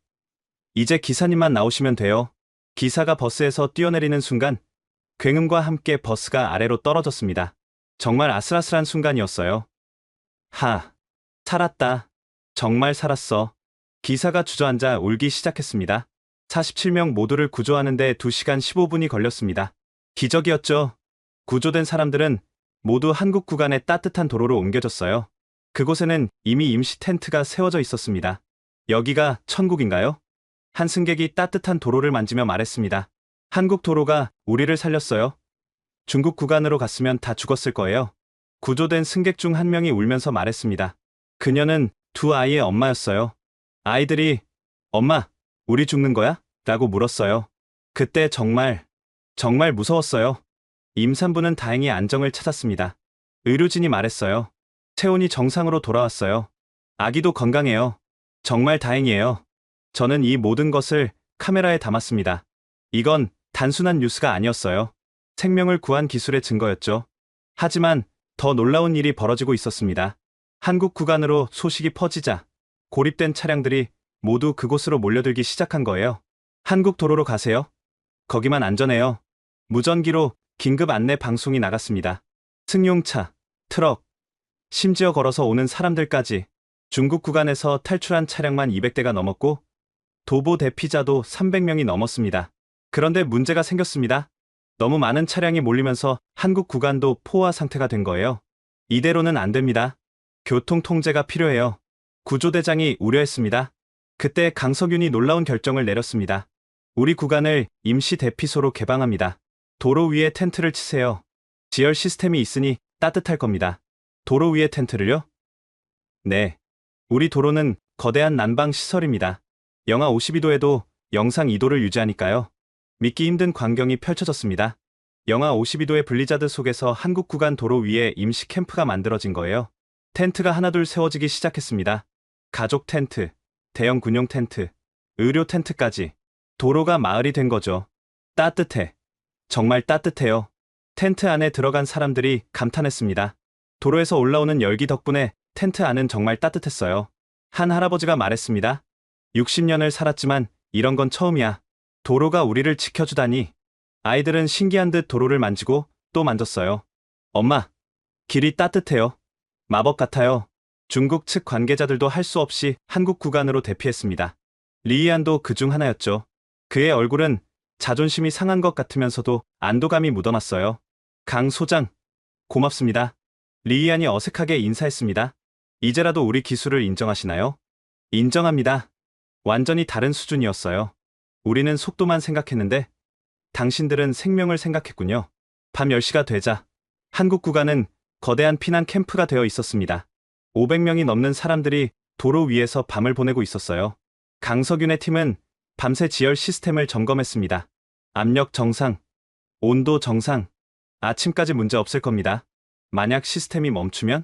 Speaker 4: 이제 기사님만 나오시면 돼요. 기사가 버스에서 뛰어내리는 순간 굉음과 함께 버스가 아래로 떨어졌습니다. 정말 아슬아슬한 순간이었어요. 살았다. 정말 살았어. 기사가 주저앉아 울기 시작했습니다. 47명 모두를 구조하는데 2시간 15분이 걸렸습니다. 기적이었죠. 구조된 사람들은 모두 한국 구간의 따뜻한 도로로 옮겨졌어요. 그곳에는 이미 임시 텐트가 세워져 있었습니다. 여기가 천국인가요? 한 승객이 따뜻한 도로를 만지며 말했습니다. 한국 도로가 우리를 살렸어요. 중국 구간으로 갔으면 다 죽었을 거예요. 구조된 승객 중 한 명이 울면서 말했습니다. 그녀는 두 아이의 엄마였어요. 아이들이 엄마, 우리 죽는 거야? 라고 물었어요. 그때 정말 무서웠어요. 임산부는 다행히 안정을 찾았습니다. 의료진이 말했어요. 체온이 정상으로 돌아왔어요. 아기도 건강해요. 정말 다행이에요. 저는 이 모든 것을 카메라에 담았습니다. 이건 단순한 뉴스가 아니었어요. 생명을 구한 기술의 증거였죠. 하지만 더 놀라운 일이 벌어지고 있었습니다. 한국 구간으로 소식이 퍼지자 고립된 차량들이 모두 그곳으로 몰려들기 시작한 거예요. 한국 도로로 가세요. 거기만 안전해요. 무전기로 긴급 안내 방송이 나갔습니다. 승용차, 트럭, 심지어 걸어서 오는 사람들까지 중국 구간에서 탈출한 차량만 200대가 넘었고 도보 대피자도 300명이 넘었습니다. 그런데 문제가 생겼습니다. 너무 많은 차량이 몰리면서 한국 구간도 포화 상태가 된 거예요. 이대로는 안 됩니다. 교통 통제가 필요해요. 구조대장이 우려했습니다. 그때 강석윤이 놀라운 결정을 내렸습니다. 우리 구간을 임시 대피소로 개방합니다. 도로 위에 텐트를 치세요. 지열 시스템이 있으니 따뜻할 겁니다. 도로 위에 텐트를요? 네. 우리 도로는 거대한 난방 시설입니다. 영하 52도에도 영상 2도를 유지하니까요. 믿기 힘든 광경이 펼쳐졌습니다. 영하 52도의 블리자드 속에서 한국 구간 도로 위에 임시 캠프가 만들어진 거예요. 텐트가 하나둘 세워지기 시작했습니다. 가족 텐트, 대형 군용 텐트, 의료 텐트까지. 도로가 마을이 된 거죠. 따뜻해. 정말 따뜻해요. 텐트 안에 들어간 사람들이 감탄했습니다. 도로에서 올라오는 열기 덕분에 텐트 안은 정말 따뜻했어요. 한 할아버지가 말했습니다. 60년을 살았지만 이런 건 처음이야. 도로가 우리를 지켜주다니. 아이들은 신기한 듯 도로를 만지고 또 만졌어요. 엄마, 길이 따뜻해요. 마법 같아요. 중국 측 관계자들도 할 수 없이 한국 구간으로 대피했습니다. 리이안도 그중 하나였죠. 그의 얼굴은 자존심이 상한 것 같으면서도 안도감이 묻어났어요. 강 소장, 고맙습니다. 리이안이 어색하게 인사했습니다. 이제라도 우리 기술을 인정하시나요? 인정합니다. 완전히 다른 수준이었어요. 우리는 속도만 생각했는데 당신들은 생명을 생각했군요. 밤 10시가 되자 한국 구간은 거대한 피난 캠프가 되어 있었습니다. 500명이 넘는 사람들이 도로 위에서 밤을 보내고 있었어요. 강석윤의 팀은 밤새 지열 시스템을 점검했습니다. 압력 정상, 온도 정상, 아침까지 문제 없을 겁니다. 만약 시스템이 멈추면?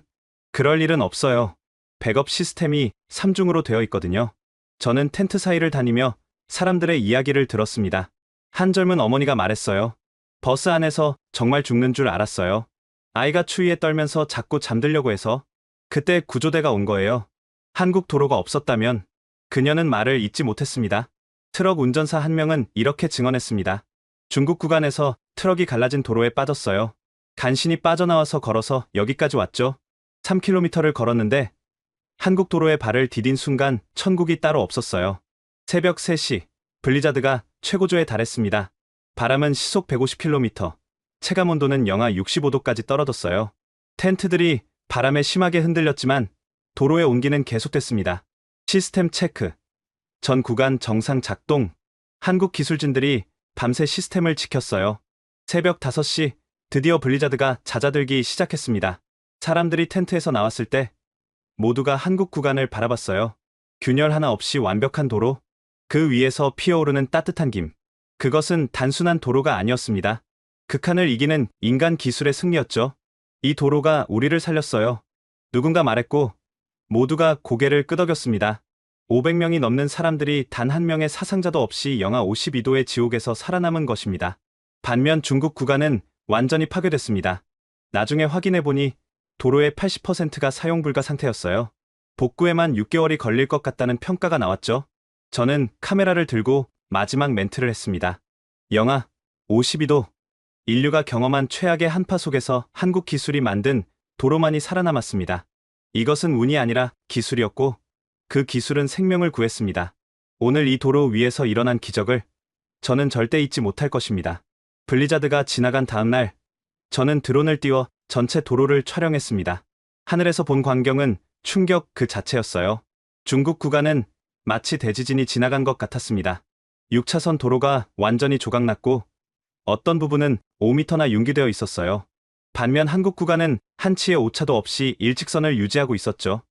Speaker 4: 그럴 일은 없어요. 백업 시스템이 3중으로 되어 있거든요. 저는 텐트 사이를 다니며 사람들의 이야기를 들었습니다. 한 젊은 어머니가 말했어요. 버스 안에서 정말 죽는 줄 알았어요. 아이가 추위에 떨면서 자꾸 잠들려고 해서. 그때 구조대가 온 거예요. 한국 도로가 없었다면 그녀는 말을 잇지 못했습니다. 트럭 운전사 한 명은 이렇게 증언했습니다. 중국 구간에서 트럭이 갈라진 도로에 빠졌어요. 간신히 빠져나와서 걸어서 여기까지 왔죠. 3km를 걸었는데 한국 도로에 발을 디딘 순간 천국이 따로 없었어요. 새벽 3시, 블리자드가 최고조에 달했습니다. 바람은 시속 150km, 체감온도는 영하 65도까지 떨어졌어요. 텐트들이 바람에 심하게 흔들렸지만 도로의 온기는 계속됐습니다. 시스템 체크, 전 구간 정상 작동. 한국 기술진들이 밤새 시스템을 지켰어요. 새벽 5시, 드디어 블리자드가 잦아들기 시작했습니다. 사람들이 텐트에서 나왔을 때 모두가 한국 구간을 바라봤어요. 균열 하나 없이 완벽한 도로, 그 위에서 피어오르는 따뜻한 김. 그것은 단순한 도로가 아니었습니다. 극한을 이기는 인간 기술의 승리였죠. 이 도로가 우리를 살렸어요. 누군가 말했고 모두가 고개를 끄덕였습니다. 500명이 넘는 사람들이 단 한 명의 사상자도 없이 영하 52도의 지옥에서 살아남은 것입니다. 반면 중국 구간은 완전히 파괴됐습니다. 나중에 확인해보니 도로의 80%가 사용 불가 상태였어요. 복구에만 6개월이 걸릴 것 같다는 평가가 나왔죠. 저는 카메라를 들고 마지막 멘트를 했습니다. 영하 52도. 인류가 경험한 최악의 한파 속에서 한국 기술이 만든 도로만이 살아남았습니다. 이것은 운이 아니라 기술이었고 그 기술은 생명을 구했습니다. 오늘 이 도로 위에서 일어난 기적을 저는 절대 잊지 못할 것입니다. 블리자드가 지나간 다음 날 저는 드론을 띄워 전체 도로를 촬영했습니다. 하늘에서 본 광경은 충격 그 자체였어요. 중국 구간은 마치 대지진이 지나간 것 같았습니다. 6차선 도로가 완전히 조각났고 어떤 부분은 5m나 융기되어 있었어요. 반면 한국 구간은 한치의 오차도 없이 일직선을 유지하고 있었죠.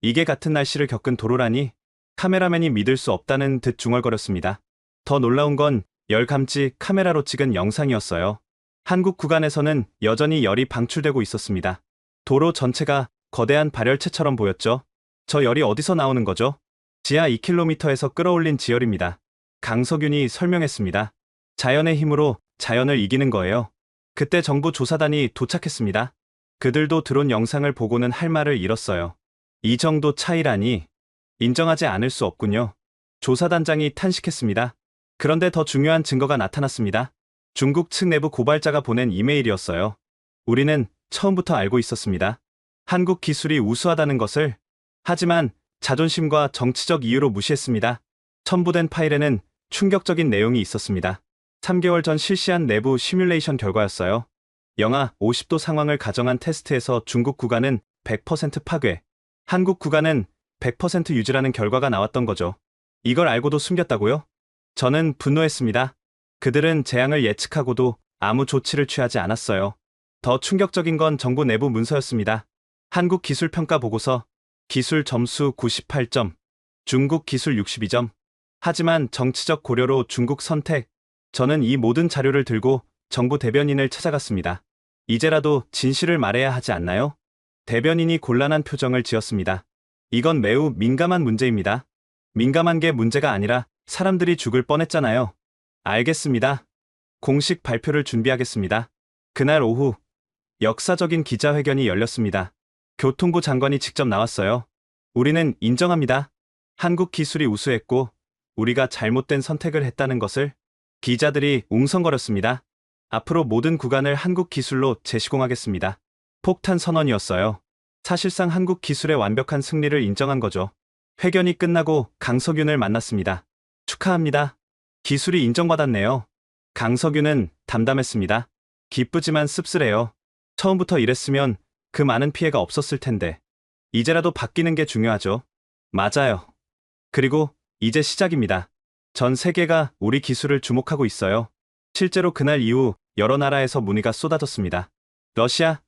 Speaker 4: 이게 같은 날씨를 겪은 도로라니 카메라맨이 믿을 수 없다는 듯 중얼거렸습니다. 더 놀라운 건 열감지 카메라로 찍은 영상이었어요. 한국 구간에서는 여전히 열이 방출되고 있었습니다. 도로 전체가 거대한 발열체처럼 보였죠. 저 열이 어디서 나오는 거죠? 지하 2km에서 끌어올린 지열입니다. 강석윤이 설명했습니다. 자연의 힘으로 자연을 이기는 거예요. 그때 정부 조사단이 도착했습니다. 그들도 드론 영상을 보고는 할 말을 잃었어요. 이 정도 차이라니 인정하지 않을 수 없군요. 조사단장이 탄식했습니다. 그런데 더 중요한 증거가 나타났습니다. 중국 측 내부 고발자가 보낸 이메일이었어요. 우리는 처음부터 알고 있었습니다. 한국 기술이 우수하다는 것을. 하지만 자존심과 정치적 이유로 무시했습니다. 첨부된 파일에는 충격적인 내용이 있었습니다. 3개월 전 실시한 내부 시뮬레이션 결과였어요. 영하 50도 상황을 가정한 테스트에서 중국 구간은 100% 파괴, 한국 구간은 100% 유지라는 결과가 나왔던 거죠. 이걸 알고도 숨겼다고요? 저는 분노했습니다. 그들은 재앙을 예측하고도 아무 조치를 취하지 않았어요. 더 충격적인 건 정부 내부 문서였습니다. 한국 기술 평가 보고서, 기술 점수 98점, 중국 기술 62점. 하지만 정치적 고려로 중국 선택. 저는 이 모든 자료를 들고 정부 대변인을 찾아갔습니다. 이제라도 진실을 말해야 하지 않나요? 대변인이 곤란한 표정을 지었습니다. 이건 매우 민감한 문제입니다. 민감한 게 문제가 아니라 사람들이 죽을 뻔했잖아요. 알겠습니다. 공식 발표를 준비하겠습니다. 그날 오후 역사적인 기자회견이 열렸습니다. 교통부 장관이 직접 나왔어요. 우리는 인정합니다. 한국 기술이 우수했고 우리가 잘못된 선택을 했다는 것을. 기자들이 웅성거렸습니다. 앞으로 모든 구간을 한국 기술로 재시공하겠습니다. 폭탄 선언이었어요. 사실상 한국 기술의 완벽한 승리를 인정한 거죠. 회견이 끝나고 강석윤을 만났습니다. 축하합니다. 기술이 인정받았네요. 강석윤은 담담했습니다. 기쁘지만 씁쓸해요. 처음부터 이랬으면 그 많은 피해가 없었을 텐데. 이제라도 바뀌는 게 중요하죠. 맞아요. 그리고 이제 시작입니다. 전 세계가 우리 기술을 주목하고 있어요. 실제로 그날 이후 여러 나라에서 문의가 쏟아졌습니다. 러시아,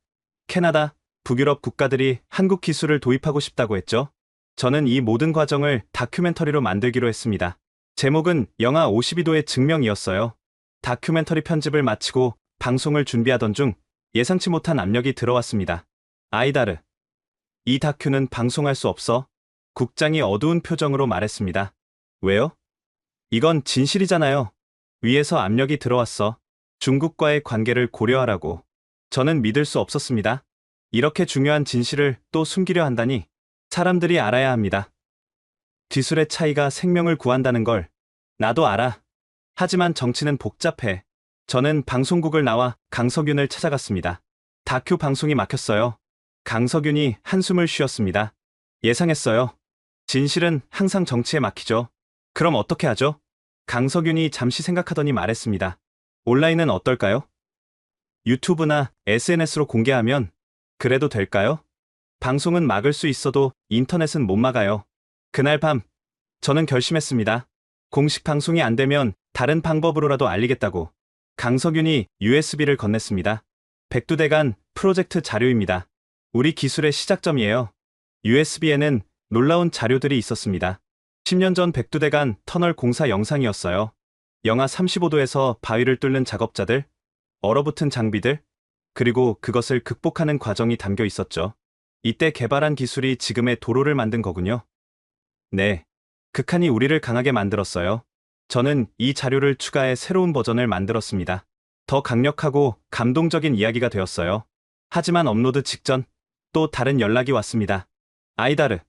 Speaker 4: 캐나다, 북유럽 국가들이 한국 기술을 도입하고 싶다고 했죠. 저는 이 모든 과정을 다큐멘터리로 만들기로 했습니다. 제목은 영하 52도의 증명이었어요. 다큐멘터리 편집을 마치고 방송을 준비하던 중 예상치 못한 압력이 들어왔습니다. 아이다르, 이 다큐는 방송할 수 없어. 국장이 어두운 표정으로 말했습니다. 왜요? 이건 진실이잖아요. 위에서 압력이 들어왔어. 중국과의 관계를 고려하라고. 저는 믿을 수 없었습니다. 이렇게 중요한 진실을 또 숨기려 한다니. 사람들이 알아야 합니다. 기술의 차이가 생명을 구한다는 걸. 나도 알아. 하지만 정치는 복잡해. 저는 방송국을 나와 강석윤을 찾아갔습니다. 다큐 방송이 막혔어요. 강석윤이 한숨을 쉬었습니다. 예상했어요. 진실은 항상 정치에 막히죠. 그럼 어떻게 하죠? 강석윤이 잠시 생각하더니 말했습니다. 온라인은 어떨까요? 유튜브나 SNS로 공개하면 그래도 될까요? 방송은 막을 수 있어도 인터넷은 못 막아요. 그날 밤 저는 결심했습니다. 공식 방송이 안 되면 다른 방법으로라도 알리겠다고. 강석윤이 USB를 건넸습니다. 백두대간 프로젝트 자료입니다. 우리 기술의 시작점이에요. USB에는 놀라운 자료들이 있었습니다. 10년 전 백두대간 터널 공사 영상이었어요. 영하 35도에서 바위를 뚫는 작업자들, 얼어붙은 장비들, 그리고 그것을 극복하는 과정이 담겨 있었죠. 이때 개발한 기술이 지금의 도로를 만든 거군요. 네, 극한이 우리를 강하게 만들었어요. 저는 이 자료를 추가해 새로운 버전을 만들었습니다. 더 강력하고 감동적인 이야기가 되었어요. 하지만 업로드 직전 또 다른 연락이 왔습니다. 아이다르,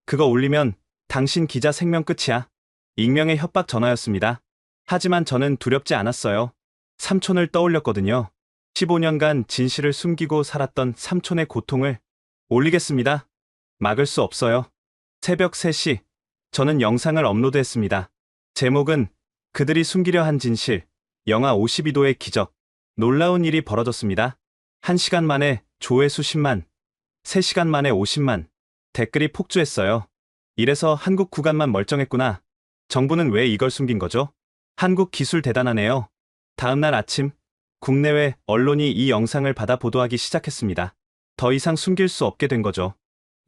Speaker 4: 그거 올리면 당신 기자 생명 끝이야. 익명의 협박 전화였습니다. 하지만 저는 두렵지 않았어요. 삼촌을 떠올렸거든요. 15년간 진실을 숨기고 살았던 삼촌의 고통을 올리겠습니다. 막을 수 없어요. 새벽 3시, 저는 영상을 업로드했습니다. 제목은 그들이 숨기려 한 진실, 영하 52도의 기적. 놀라운 일이 벌어졌습니다. 1시간 만에 조회수 10만, 3시간 만에 50만, 댓글이 폭주했어요. 이래서 한국 구간만 멀쩡했구나. 정부는 왜 이걸 숨긴 거죠? 한국 기술 대단하네요. 다음 날 아침, 국내외 언론이 이 영상을 받아 보도하기 시작했습니다. 더 이상 숨길 수 없게 된 거죠.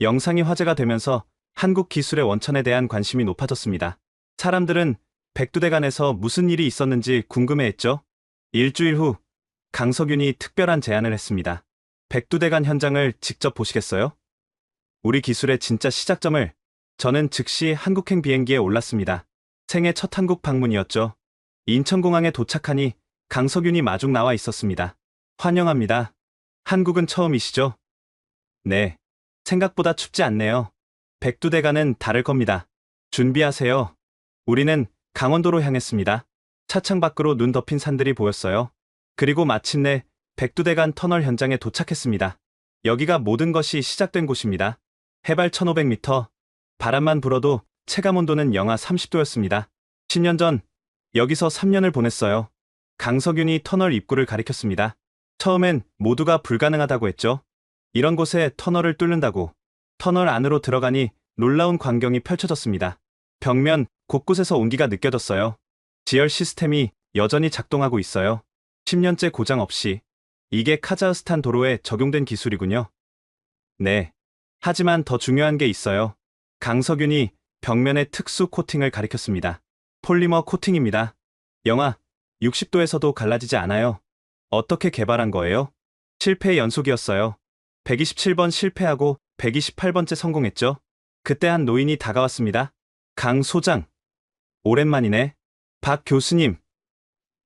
Speaker 4: 영상이 화제가 되면서 한국 기술의 원천에 대한 관심이 높아졌습니다. 사람들은 백두대간에서 무슨 일이 있었는지 궁금해했죠. 일주일 후 강석윤이 특별한 제안을 했습니다. 백두대간 현장을 직접 보시겠어요? 우리 기술의 진짜 시작점을. 저는 즉시 한국행 비행기에 올랐습니다. 생애 첫 한국 방문이었죠. 인천공항에 도착하니 강석윤이 마중 나와 있었습니다. 환영합니다. 한국은 처음이시죠? 네. 생각보다 춥지 않네요. 백두대간은 다를 겁니다. 준비하세요. 우리는 강원도로 향했습니다. 차창 밖으로 눈 덮인 산들이 보였어요. 그리고 마침내 백두대간 터널 현장에 도착했습니다. 여기가 모든 것이 시작된 곳입니다. 해발 1500m, 바람만 불어도 체감온도는 영하 30도였습니다. 10년 전 여기서 3년을 보냈어요. 강석윤이 터널 입구를 가리켰습니다. 처음엔 모두가 불가능하다고 했죠. 이런 곳에 터널을 뚫는다고. 터널 안으로 들어가니 놀라운 광경이 펼쳐졌습니다. 벽면 곳곳에서 온기가 느껴졌어요. 지열 시스템이 여전히 작동하고 있어요. 10년째 고장 없이. 이게 카자흐스탄 도로에 적용된 기술이군요. 네. 하지만 더 중요한 게 있어요. 강석윤이 벽면에 특수 코팅을 가리켰습니다. 폴리머 코팅입니다. 영하 60도에서도 갈라지지 않아요. 어떻게 개발한 거예요? 실패의 연속이었어요. 127번 실패하고 128번째 성공했죠. 그때 한 노인이 다가왔습니다. 강 소장. 오랜만이네. 박 교수님.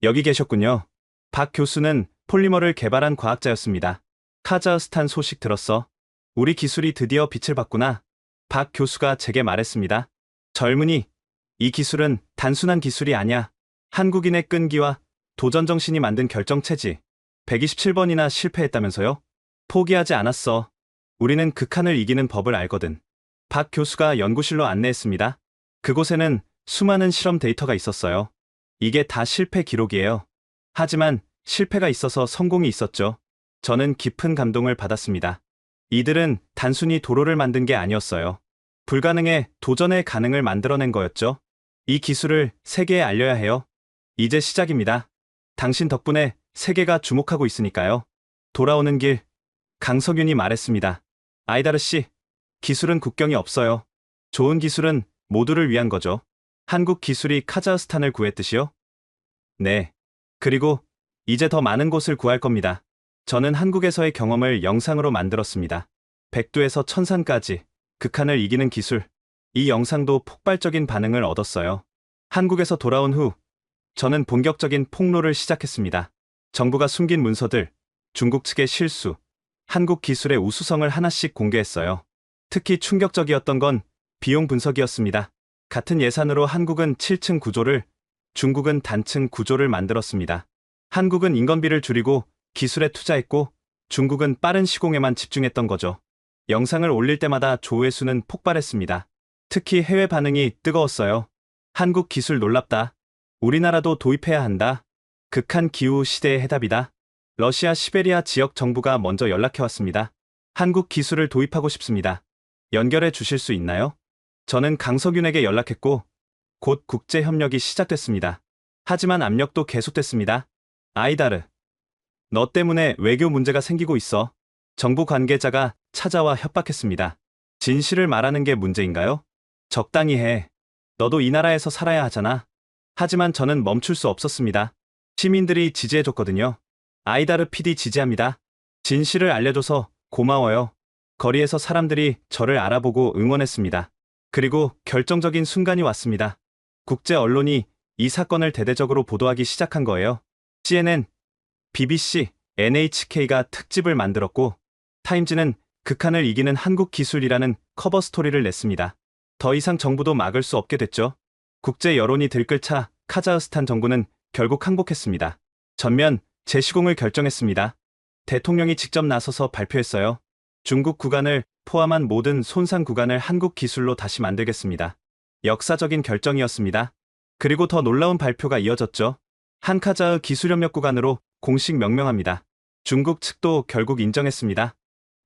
Speaker 4: 여기 계셨군요. 박 교수는 폴리머를 개발한 과학자였습니다. 카자흐스탄 소식 들었어? 우리 기술이 드디어 빛을 봤구나. 박 교수가 제게 말했습니다. 젊은이, 이 기술은 단순한 기술이 아니야. 한국인의 끈기와 도전 정신이 만든 결정체지. 127번이나 실패했다면서요? 포기하지 않았어. 우리는 극한을 이기는 법을 알거든. 박 교수가 연구실로 안내했습니다. 그곳에는 수많은 실험 데이터가 있었어요. 이게 다 실패 기록이에요. 하지만 실패가 있어서 성공이 있었죠. 저는 깊은 감동을 받았습니다. 이들은 단순히 도로를 만든 게 아니었어요. 불가능에 도전의 가능을 만들어낸 거였죠. 이 기술을 세계에 알려야 해요. 이제 시작입니다. 당신 덕분에 세계가 주목하고 있으니까요. 돌아오는 길, 강석윤이 말했습니다. 아이다르 씨, 기술은 국경이 없어요. 좋은 기술은 모두를 위한 거죠. 한국 기술이 카자흐스탄을 구했듯이요? 네. 그리고 이제 더 많은 곳을 구할 겁니다. 저는 한국에서의 경험을 영상으로 만들었습니다. 백두에서 천산까지 극한을 이기는 기술. 이 영상도 폭발적인 반응을 얻었어요. 한국에서 돌아온 후 저는 본격적인 폭로를 시작했습니다. 정부가 숨긴 문서들, 중국 측의 실수, 한국 기술의 우수성을 하나씩 공개했어요. 특히 충격적이었던 건 비용 분석이었습니다. 같은 예산으로 한국은 7층 구조를, 중국은 단층 구조를 만들었습니다. 한국은 인건비를 줄이고 기술에 투자했고 중국은 빠른 시공에만 집중했던 거죠. 영상을 올릴 때마다 조회수는 폭발했습니다. 특히 해외 반응이 뜨거웠어요. 한국 기술 놀랍다. 우리나라도 도입해야 한다. 극한 기후 시대의 해답이다. 러시아 시베리아 지역 정부가 먼저 연락해왔습니다. 한국 기술을 도입하고 싶습니다. 연결해 주실 수 있나요? 저는 강석윤에게 연락했고 곧 국제 협력이 시작됐습니다. 하지만 압력도 계속됐습니다. 아이다르, 너 때문에 외교 문제가 생기고 있어. 정부 관계자가 찾아와 협박했습니다. 진실을 말하는 게 문제인가요? 적당히 해. 너도 이 나라에서 살아야 하잖아. 하지만 저는 멈출 수 없었습니다. 시민들이 지지해줬거든요. 아이다르 PD 지지합니다. 진실을 알려줘서 고마워요. 거리에서 사람들이 저를 알아보고 응원했습니다. 그리고 결정적인 순간이 왔습니다. 국제 언론이 이 사건을 대대적으로 보도하기 시작한 거예요. CNN, BBC, NHK가 특집을 만들었고 타임즈는 극한을 이기는 한국 기술이라는 커버 스토리를 냈습니다. 더 이상 정부도 막을 수 없게 됐죠. 국제 여론이 들끓자 카자흐스탄 정부는 결국 항복했습니다. 전면 재시공을 결정했습니다. 대통령이 직접 나서서 발표했어요. 중국 구간을 포함한 모든 손상 구간을 한국 기술로 다시 만들겠습니다. 역사적인 결정이었습니다. 그리고 더 놀라운 발표가 이어졌죠. 한카자흐 기술협력 구간으로 공식 명명합니다. 중국 측도 결국 인정했습니다.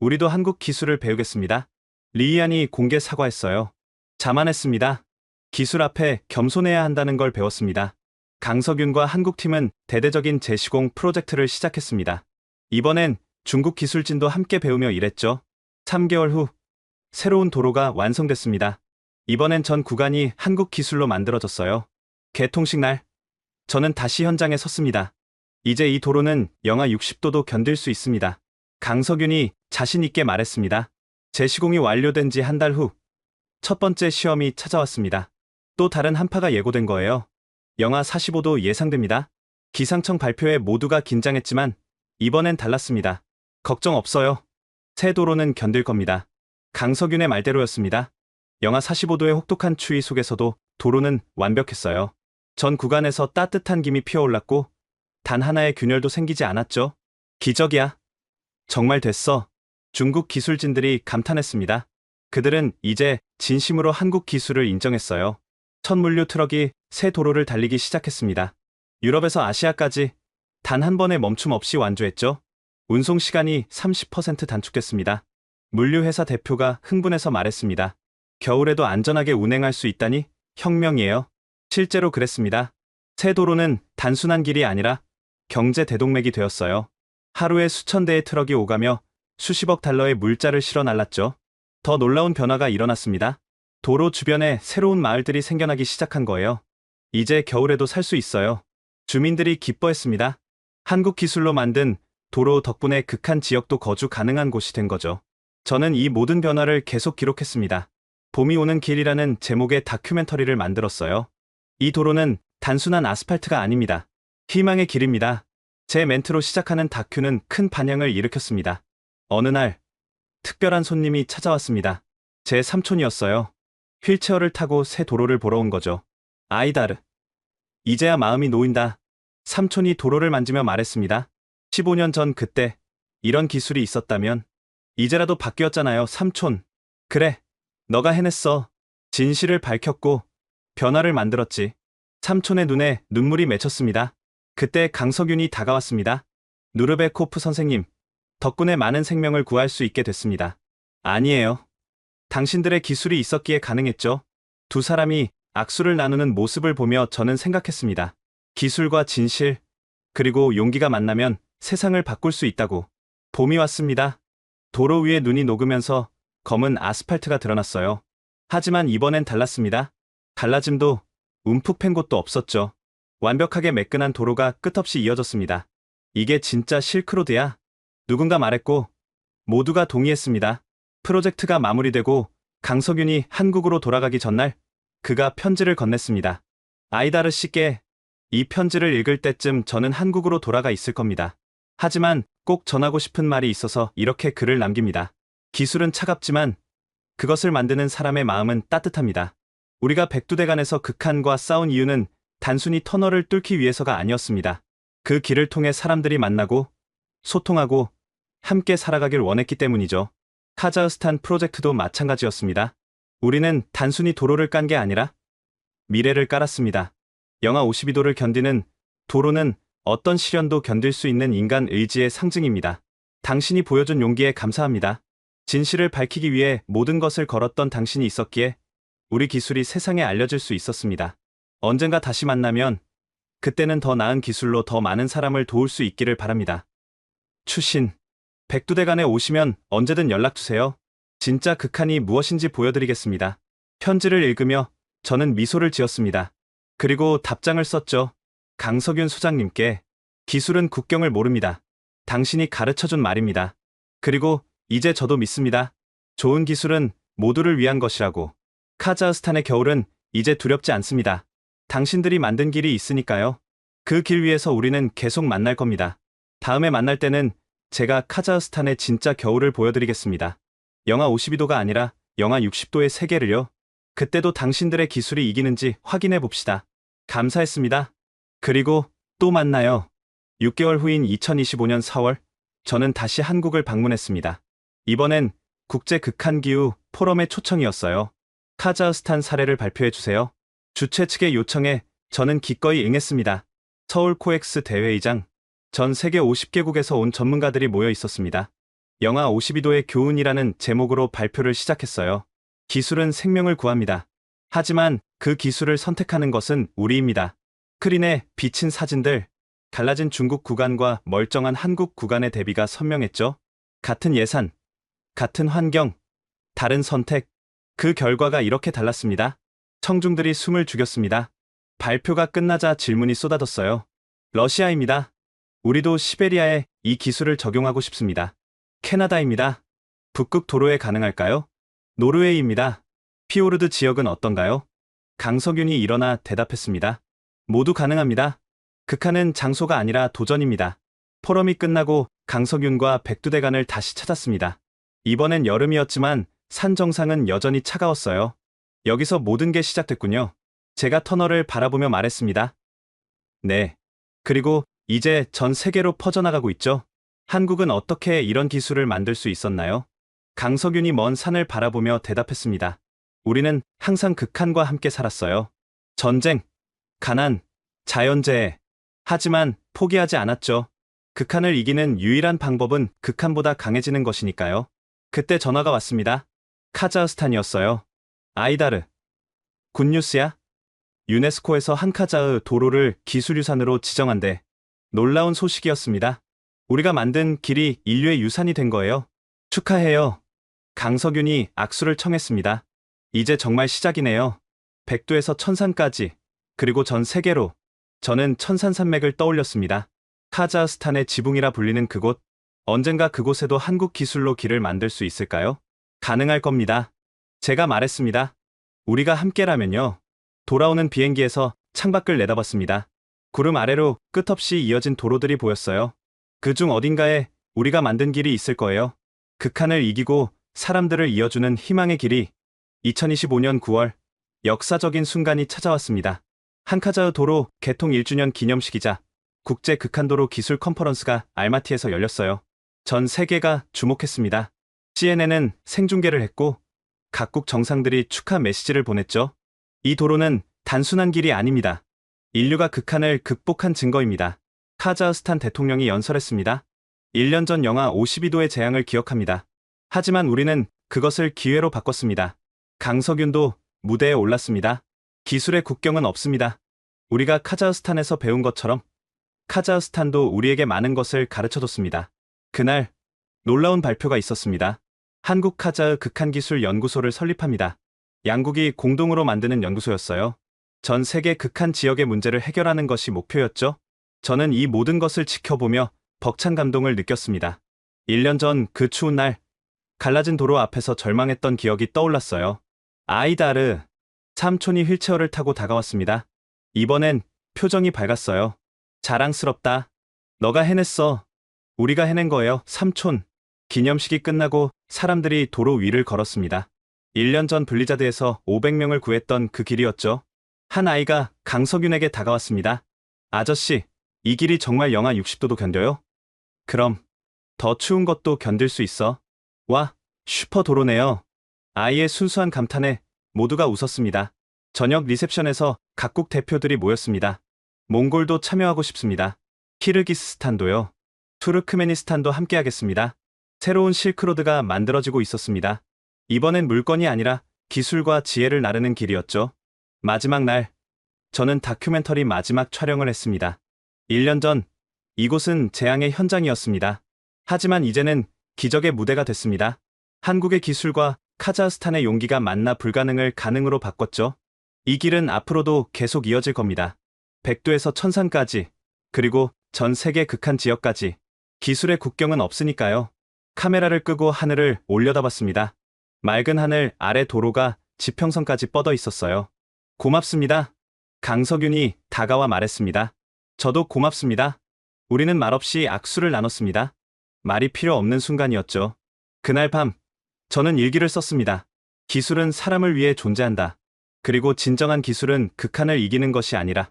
Speaker 4: 우리도 한국 기술을 배우겠습니다. 리이안이 공개 사과했어요. 자만했습니다. 기술 앞에 겸손해야 한다는 걸 배웠습니다. 강석윤과 한국팀은 대대적인 재시공 프로젝트를 시작했습니다. 이번엔 중국 기술진도 함께 배우며 일했죠. 3개월 후 새로운 도로가 완성됐습니다. 이번엔 전 구간이 한국 기술로 만들어졌어요. 개통식 날 저는 다시 현장에 섰습니다. 이제 이 도로는 영하 60도도 견딜 수 있습니다. 강석윤이 자신 있게 말했습니다. 재시공이 완료된 지 한 달 후 첫 번째 시험이 찾아왔습니다. 또 다른 한파가 예고된 거예요. 영하 45도 예상됩니다. 기상청 발표에 모두가 긴장했지만 이번엔 달랐습니다. 걱정 없어요. 새 도로는 견딜 겁니다. 강석윤의 말대로였습니다. 영하 45도의 혹독한 추위 속에서도 도로는 완벽했어요. 전 구간에서 따뜻한 김이 피어올랐고 단 하나의 균열도 생기지 않았죠. 기적이야. 정말 됐어. 중국 기술진들이 감탄했습니다. 그들은 이제 진심으로 한국 기술을 인정했어요. 첫 물류 트럭이 새 도로를 달리기 시작했습니다. 유럽에서 아시아까지 단 한 번의 멈춤 없이 완주했죠. 운송 시간이 30% 단축됐습니다. 물류회사 대표가 흥분해서 말했습니다. 겨울에도 안전하게 운행할 수 있다니 혁명이에요. 실제로 그랬습니다. 새 도로는 단순한 길이 아니라 경제 대동맥이 되었어요. 하루에 수천 대의 트럭이 오가며 수십억 달러의 물자를 실어 날랐죠. 더 놀라운 변화가 일어났습니다. 도로 주변에 새로운 마을들이 생겨나기 시작한 거예요. 이제 겨울에도 살 수 있어요. 주민들이 기뻐했습니다. 한국 기술로 만든 도로 덕분에 극한 지역도 거주 가능한 곳이 된 거죠. 저는 이 모든 변화를 계속 기록했습니다. 봄이 오는 길이라는 제목의 다큐멘터리를 만들었어요. 이 도로는 단순한 아스팔트가 아닙니다. 희망의 길입니다. 제 멘트로 시작하는 다큐는 큰 반향을 일으켰습니다. 어느 날 특별한 손님이 찾아왔습니다. 제 삼촌이었어요. 휠체어를 타고 새 도로를 보러 온 거죠. 아이다르. 이제야 마음이 놓인다. 삼촌이 도로를 만지며 말했습니다. 15년 전 그때 이런 기술이 있었다면 이제라도 바뀌었잖아요, 삼촌. 그래, 너가 해냈어. 진실을 밝혔고 변화를 만들었지. 삼촌의 눈에 눈물이 맺혔습니다. 그때 강석윤이 다가왔습니다. 누르베코프 선생님, 덕분에 많은 생명을 구할 수 있게 됐습니다. 아니에요. 당신들의 기술이 있었기에 가능했죠. 두 사람이 악수를 나누는 모습을 보며 저는 생각했습니다. 기술과 진실, 그리고 용기가 만나면 세상을 바꿀 수 있다고. 봄이 왔습니다. 도로 위에 눈이 녹으면서 검은 아스팔트가 드러났어요. 하지만 이번엔 달랐습니다. 갈라짐도 움푹 팬 곳도 없었죠. 완벽하게 매끈한 도로가 끝없이 이어졌습니다. 이게 진짜 실크로드야. 누군가 말했고 모두가 동의했습니다. 프로젝트가 마무리되고 강석윤이 한국으로 돌아가기 전날 그가 편지를 건넸습니다. 아이다르 씨께 이 편지를 읽을 때쯤 저는 한국으로 돌아가 있을 겁니다. 하지만 꼭 전하고 싶은 말이 있어서 이렇게 글을 남깁니다. 기술은 차갑지만 그것을 만드는 사람의 마음은 따뜻합니다. 우리가 백두대간에서 극한과 싸운 이유는 단순히 터널을 뚫기 위해서가 아니었습니다. 그 길을 통해 사람들이 만나고 소통하고 함께 살아가길 원했기 때문이죠. 카자흐스탄 프로젝트도 마찬가지였습니다. 우리는 단순히 도로를 깐 게 아니라 미래를 깔았습니다. 영하 52도를 견디는 도로는 어떤 시련도 견딜 수 있는 인간 의지의 상징입니다. 당신이 보여준 용기에 감사합니다. 진실을 밝히기 위해 모든 것을 걸었던 당신이 있었기에 우리 기술이 세상에 알려질 수 있었습니다. 언젠가 다시 만나면 그때는 더 나은 기술로 더 많은 사람을 도울 수 있기를 바랍니다. 추신. 백두대간에 오시면 언제든 연락주세요. 진짜 극한이 무엇인지 보여드리겠습니다. 편지를 읽으며 저는 미소를 지었습니다. 그리고 답장을 썼죠. 강석윤 소장님께. 기술은 국경을 모릅니다. 당신이 가르쳐준 말입니다. 그리고 이제 저도 믿습니다. 좋은 기술은 모두를 위한 것이라고. 카자흐스탄의 겨울은 이제 두렵지 않습니다. 당신들이 만든 길이 있으니까요. 그 길 위에서 우리는 계속 만날 겁니다. 다음에 만날 때는 제가 카자흐스탄의 진짜 겨울을 보여드리겠습니다. 영하 52도가 아니라 영하 60도의 세계를요. 그때도 당신들의 기술이 이기는지 확인해 봅시다. 감사했습니다. 그리고 또 만나요. 6개월 후인 2025년 4월, 저는 다시 한국을 방문했습니다. 이번엔 국제 극한기후 포럼의 초청이었어요. 카자흐스탄 사례를 발표해 주세요. 주최 측의 요청에 저는 기꺼이 응했습니다. 서울 코엑스 대회의장, 전 세계 50개국에서 온 전문가들이 모여 있었습니다. 영하 52도의 교훈이라는 제목으로 발표를 시작했어요. 기술은 생명을 구합니다. 하지만 그 기술을 선택하는 것은 우리입니다. 스크린에 비친 사진들, 갈라진 중국 구간과 멀쩡한 한국 구간의 대비가 선명했죠. 같은 예산, 같은 환경, 다른 선택. 그 결과가 이렇게 달랐습니다. 청중들이 숨을 죽였습니다. 발표가 끝나자 질문이 쏟아졌어요. 러시아입니다. 우리도 시베리아에 이 기술을 적용하고 싶습니다. 캐나다입니다. 북극 도로에 가능할까요? 노르웨이입니다. 피오르드 지역은 어떤가요? 강석윤이 일어나 대답했습니다. 모두 가능합니다. 극한은 장소가 아니라 도전입니다. 포럼이 끝나고 강석윤과 백두대간을 다시 찾았습니다. 이번엔 여름이었지만 산 정상은 여전히 차가웠어요. 여기서 모든 게 시작됐군요. 제가 터널을 바라보며 말했습니다. 네. 그리고 이제 전 세계로 퍼져나가고 있죠. 한국은 어떻게 이런 기술을 만들 수 있었나요? 강석윤이 먼 산을 바라보며 대답했습니다. 우리는 항상 극한과 함께 살았어요. 전쟁, 가난, 자연재해. 하지만 포기하지 않았죠. 극한을 이기는 유일한 방법은 극한보다 강해지는 것이니까요. 그때 전화가 왔습니다. 카자흐스탄이었어요. 아이다르. 굿뉴스야? 유네스코에서 한카자흐 도로를 기술유산으로 지정한대. 놀라운 소식이었습니다. 우리가 만든 길이 인류의 유산이 된 거예요. 축하해요. 강석윤이 악수를 청했습니다. 이제 정말 시작이네요. 백두에서 천산까지, 그리고 전 세계로. 저는 천산산맥을 떠올렸습니다. 카자흐스탄의 지붕이라 불리는 그곳. 언젠가 그곳에도 한국 기술로 길을 만들 수 있을까요? 가능할 겁니다. 제가 말했습니다. 우리가 함께라면요. 돌아오는 비행기에서 창밖을 내다봤습니다. 구름 아래로 끝없이 이어진 도로들이 보였어요. 그중 어딘가에 우리가 만든 길이 있을 거예요. 극한을 이기고 사람들을 이어주는 희망의 길이. 2025년 9월 역사적인 순간이 찾아왔습니다. 한카자흐 도로 개통 1주년 기념식이자 국제 극한도로 기술 컨퍼런스가 알마티에서 열렸어요. 전 세계가 주목했습니다. CNN은 생중계를 했고 각국 정상들이 축하 메시지를 보냈죠. 이 도로는 단순한 길이 아닙니다. 인류가 극한을 극복한 증거입니다. 카자흐스탄 대통령이 연설했습니다. 1년 전 영하 52도의 재앙을 기억합니다. 하지만 우리는 그것을 기회로 바꿨습니다. 강석윤도 무대에 올랐습니다. 기술의 국경은 없습니다. 우리가 카자흐스탄에서 배운 것처럼 카자흐스탄도 우리에게 많은 것을 가르쳐줬습니다. 그날 놀라운 발표가 있었습니다. 한국 카자흐 극한기술 연구소를 설립합니다. 양국이 공동으로 만드는 연구소였어요. 전 세계 극한 지역의 문제를 해결하는 것이 목표였죠. 저는 이 모든 것을 지켜보며 벅찬 감동을 느꼈습니다. 1년 전 그 추운 날, 갈라진 도로 앞에서 절망했던 기억이 떠올랐어요. 아이다르, 삼촌이 휠체어를 타고 다가왔습니다. 이번엔 표정이 밝았어요. 자랑스럽다. 너가 해냈어. 우리가 해낸 거예요, 삼촌. 기념식이 끝나고 사람들이 도로 위를 걸었습니다. 1년 전 블리자드에서 500명을 구했던 그 길이었죠. 한 아이가 강석윤에게 다가왔습니다. 아저씨, 이 길이 정말 영하 60도도 견뎌요? 그럼 더 추운 것도 견딜 수 있어. 와, 슈퍼 도로네요. 아이의 순수한 감탄에 모두가 웃었습니다. 저녁 리셉션에서 각국 대표들이 모였습니다. 몽골도 참여하고 싶습니다. 키르기스스탄도요. 투르크메니스탄도 함께하겠습니다. 새로운 실크로드가 만들어지고 있었습니다. 이번엔 물건이 아니라 기술과 지혜를 나르는 길이었죠. 마지막 날, 저는 다큐멘터리 마지막 촬영을 했습니다. 1년 전, 이곳은 재앙의 현장이었습니다. 하지만 이제는 기적의 무대가 됐습니다. 한국의 기술과 카자흐스탄의 용기가 만나 불가능을 가능으로 바꿨죠. 이 길은 앞으로도 계속 이어질 겁니다. 백두에서 천산까지, 그리고 전 세계 극한 지역까지. 기술의 국경은 없으니까요. 카메라를 끄고 하늘을 올려다봤습니다. 맑은 하늘 아래 도로가 지평선까지 뻗어 있었어요. 고맙습니다. 강석윤이 다가와 말했습니다. 저도 고맙습니다. 우리는 말없이 악수를 나눴습니다. 말이 필요 없는 순간이었죠. 그날 밤, 저는 일기를 썼습니다. 기술은 사람을 위해 존재한다. 그리고 진정한 기술은 극한을 이기는 것이 아니라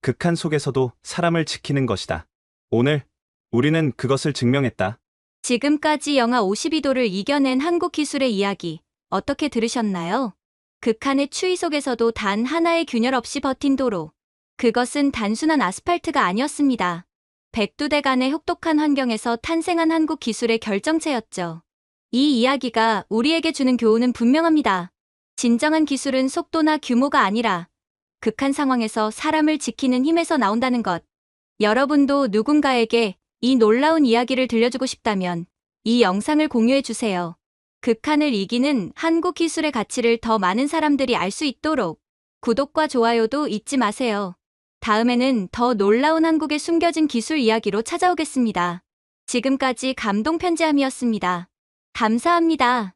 Speaker 4: 극한 속에서도 사람을 지키는 것이다. 오늘 우리는 그것을 증명했다.
Speaker 1: 지금까지 영하 52도를 이겨낸 한국 기술의 이야기 어떻게 들으셨나요? 극한의 추위 속에서도 단 하나의 균열 없이 버틴 도로. 그것은 단순한 아스팔트가 아니었습니다. 백두대간의 혹독한 환경에서 탄생한 한국 기술의 결정체였죠. 이 이야기가 우리에게 주는 교훈은 분명합니다. 진정한 기술은 속도나 규모가 아니라 극한 상황에서 사람을 지키는 힘에서 나온다는 것. 여러분도 누군가에게 이 놀라운 이야기를 들려주고 싶다면 이 영상을 공유해 주세요. 극한을 이기는 한국 기술의 가치를 더 많은 사람들이 알 수 있도록 구독과 좋아요도 잊지 마세요. 다음에는 더 놀라운 한국의 숨겨진 기술 이야기로 찾아오겠습니다. 지금까지 감동 편지함이었습니다. 감사합니다.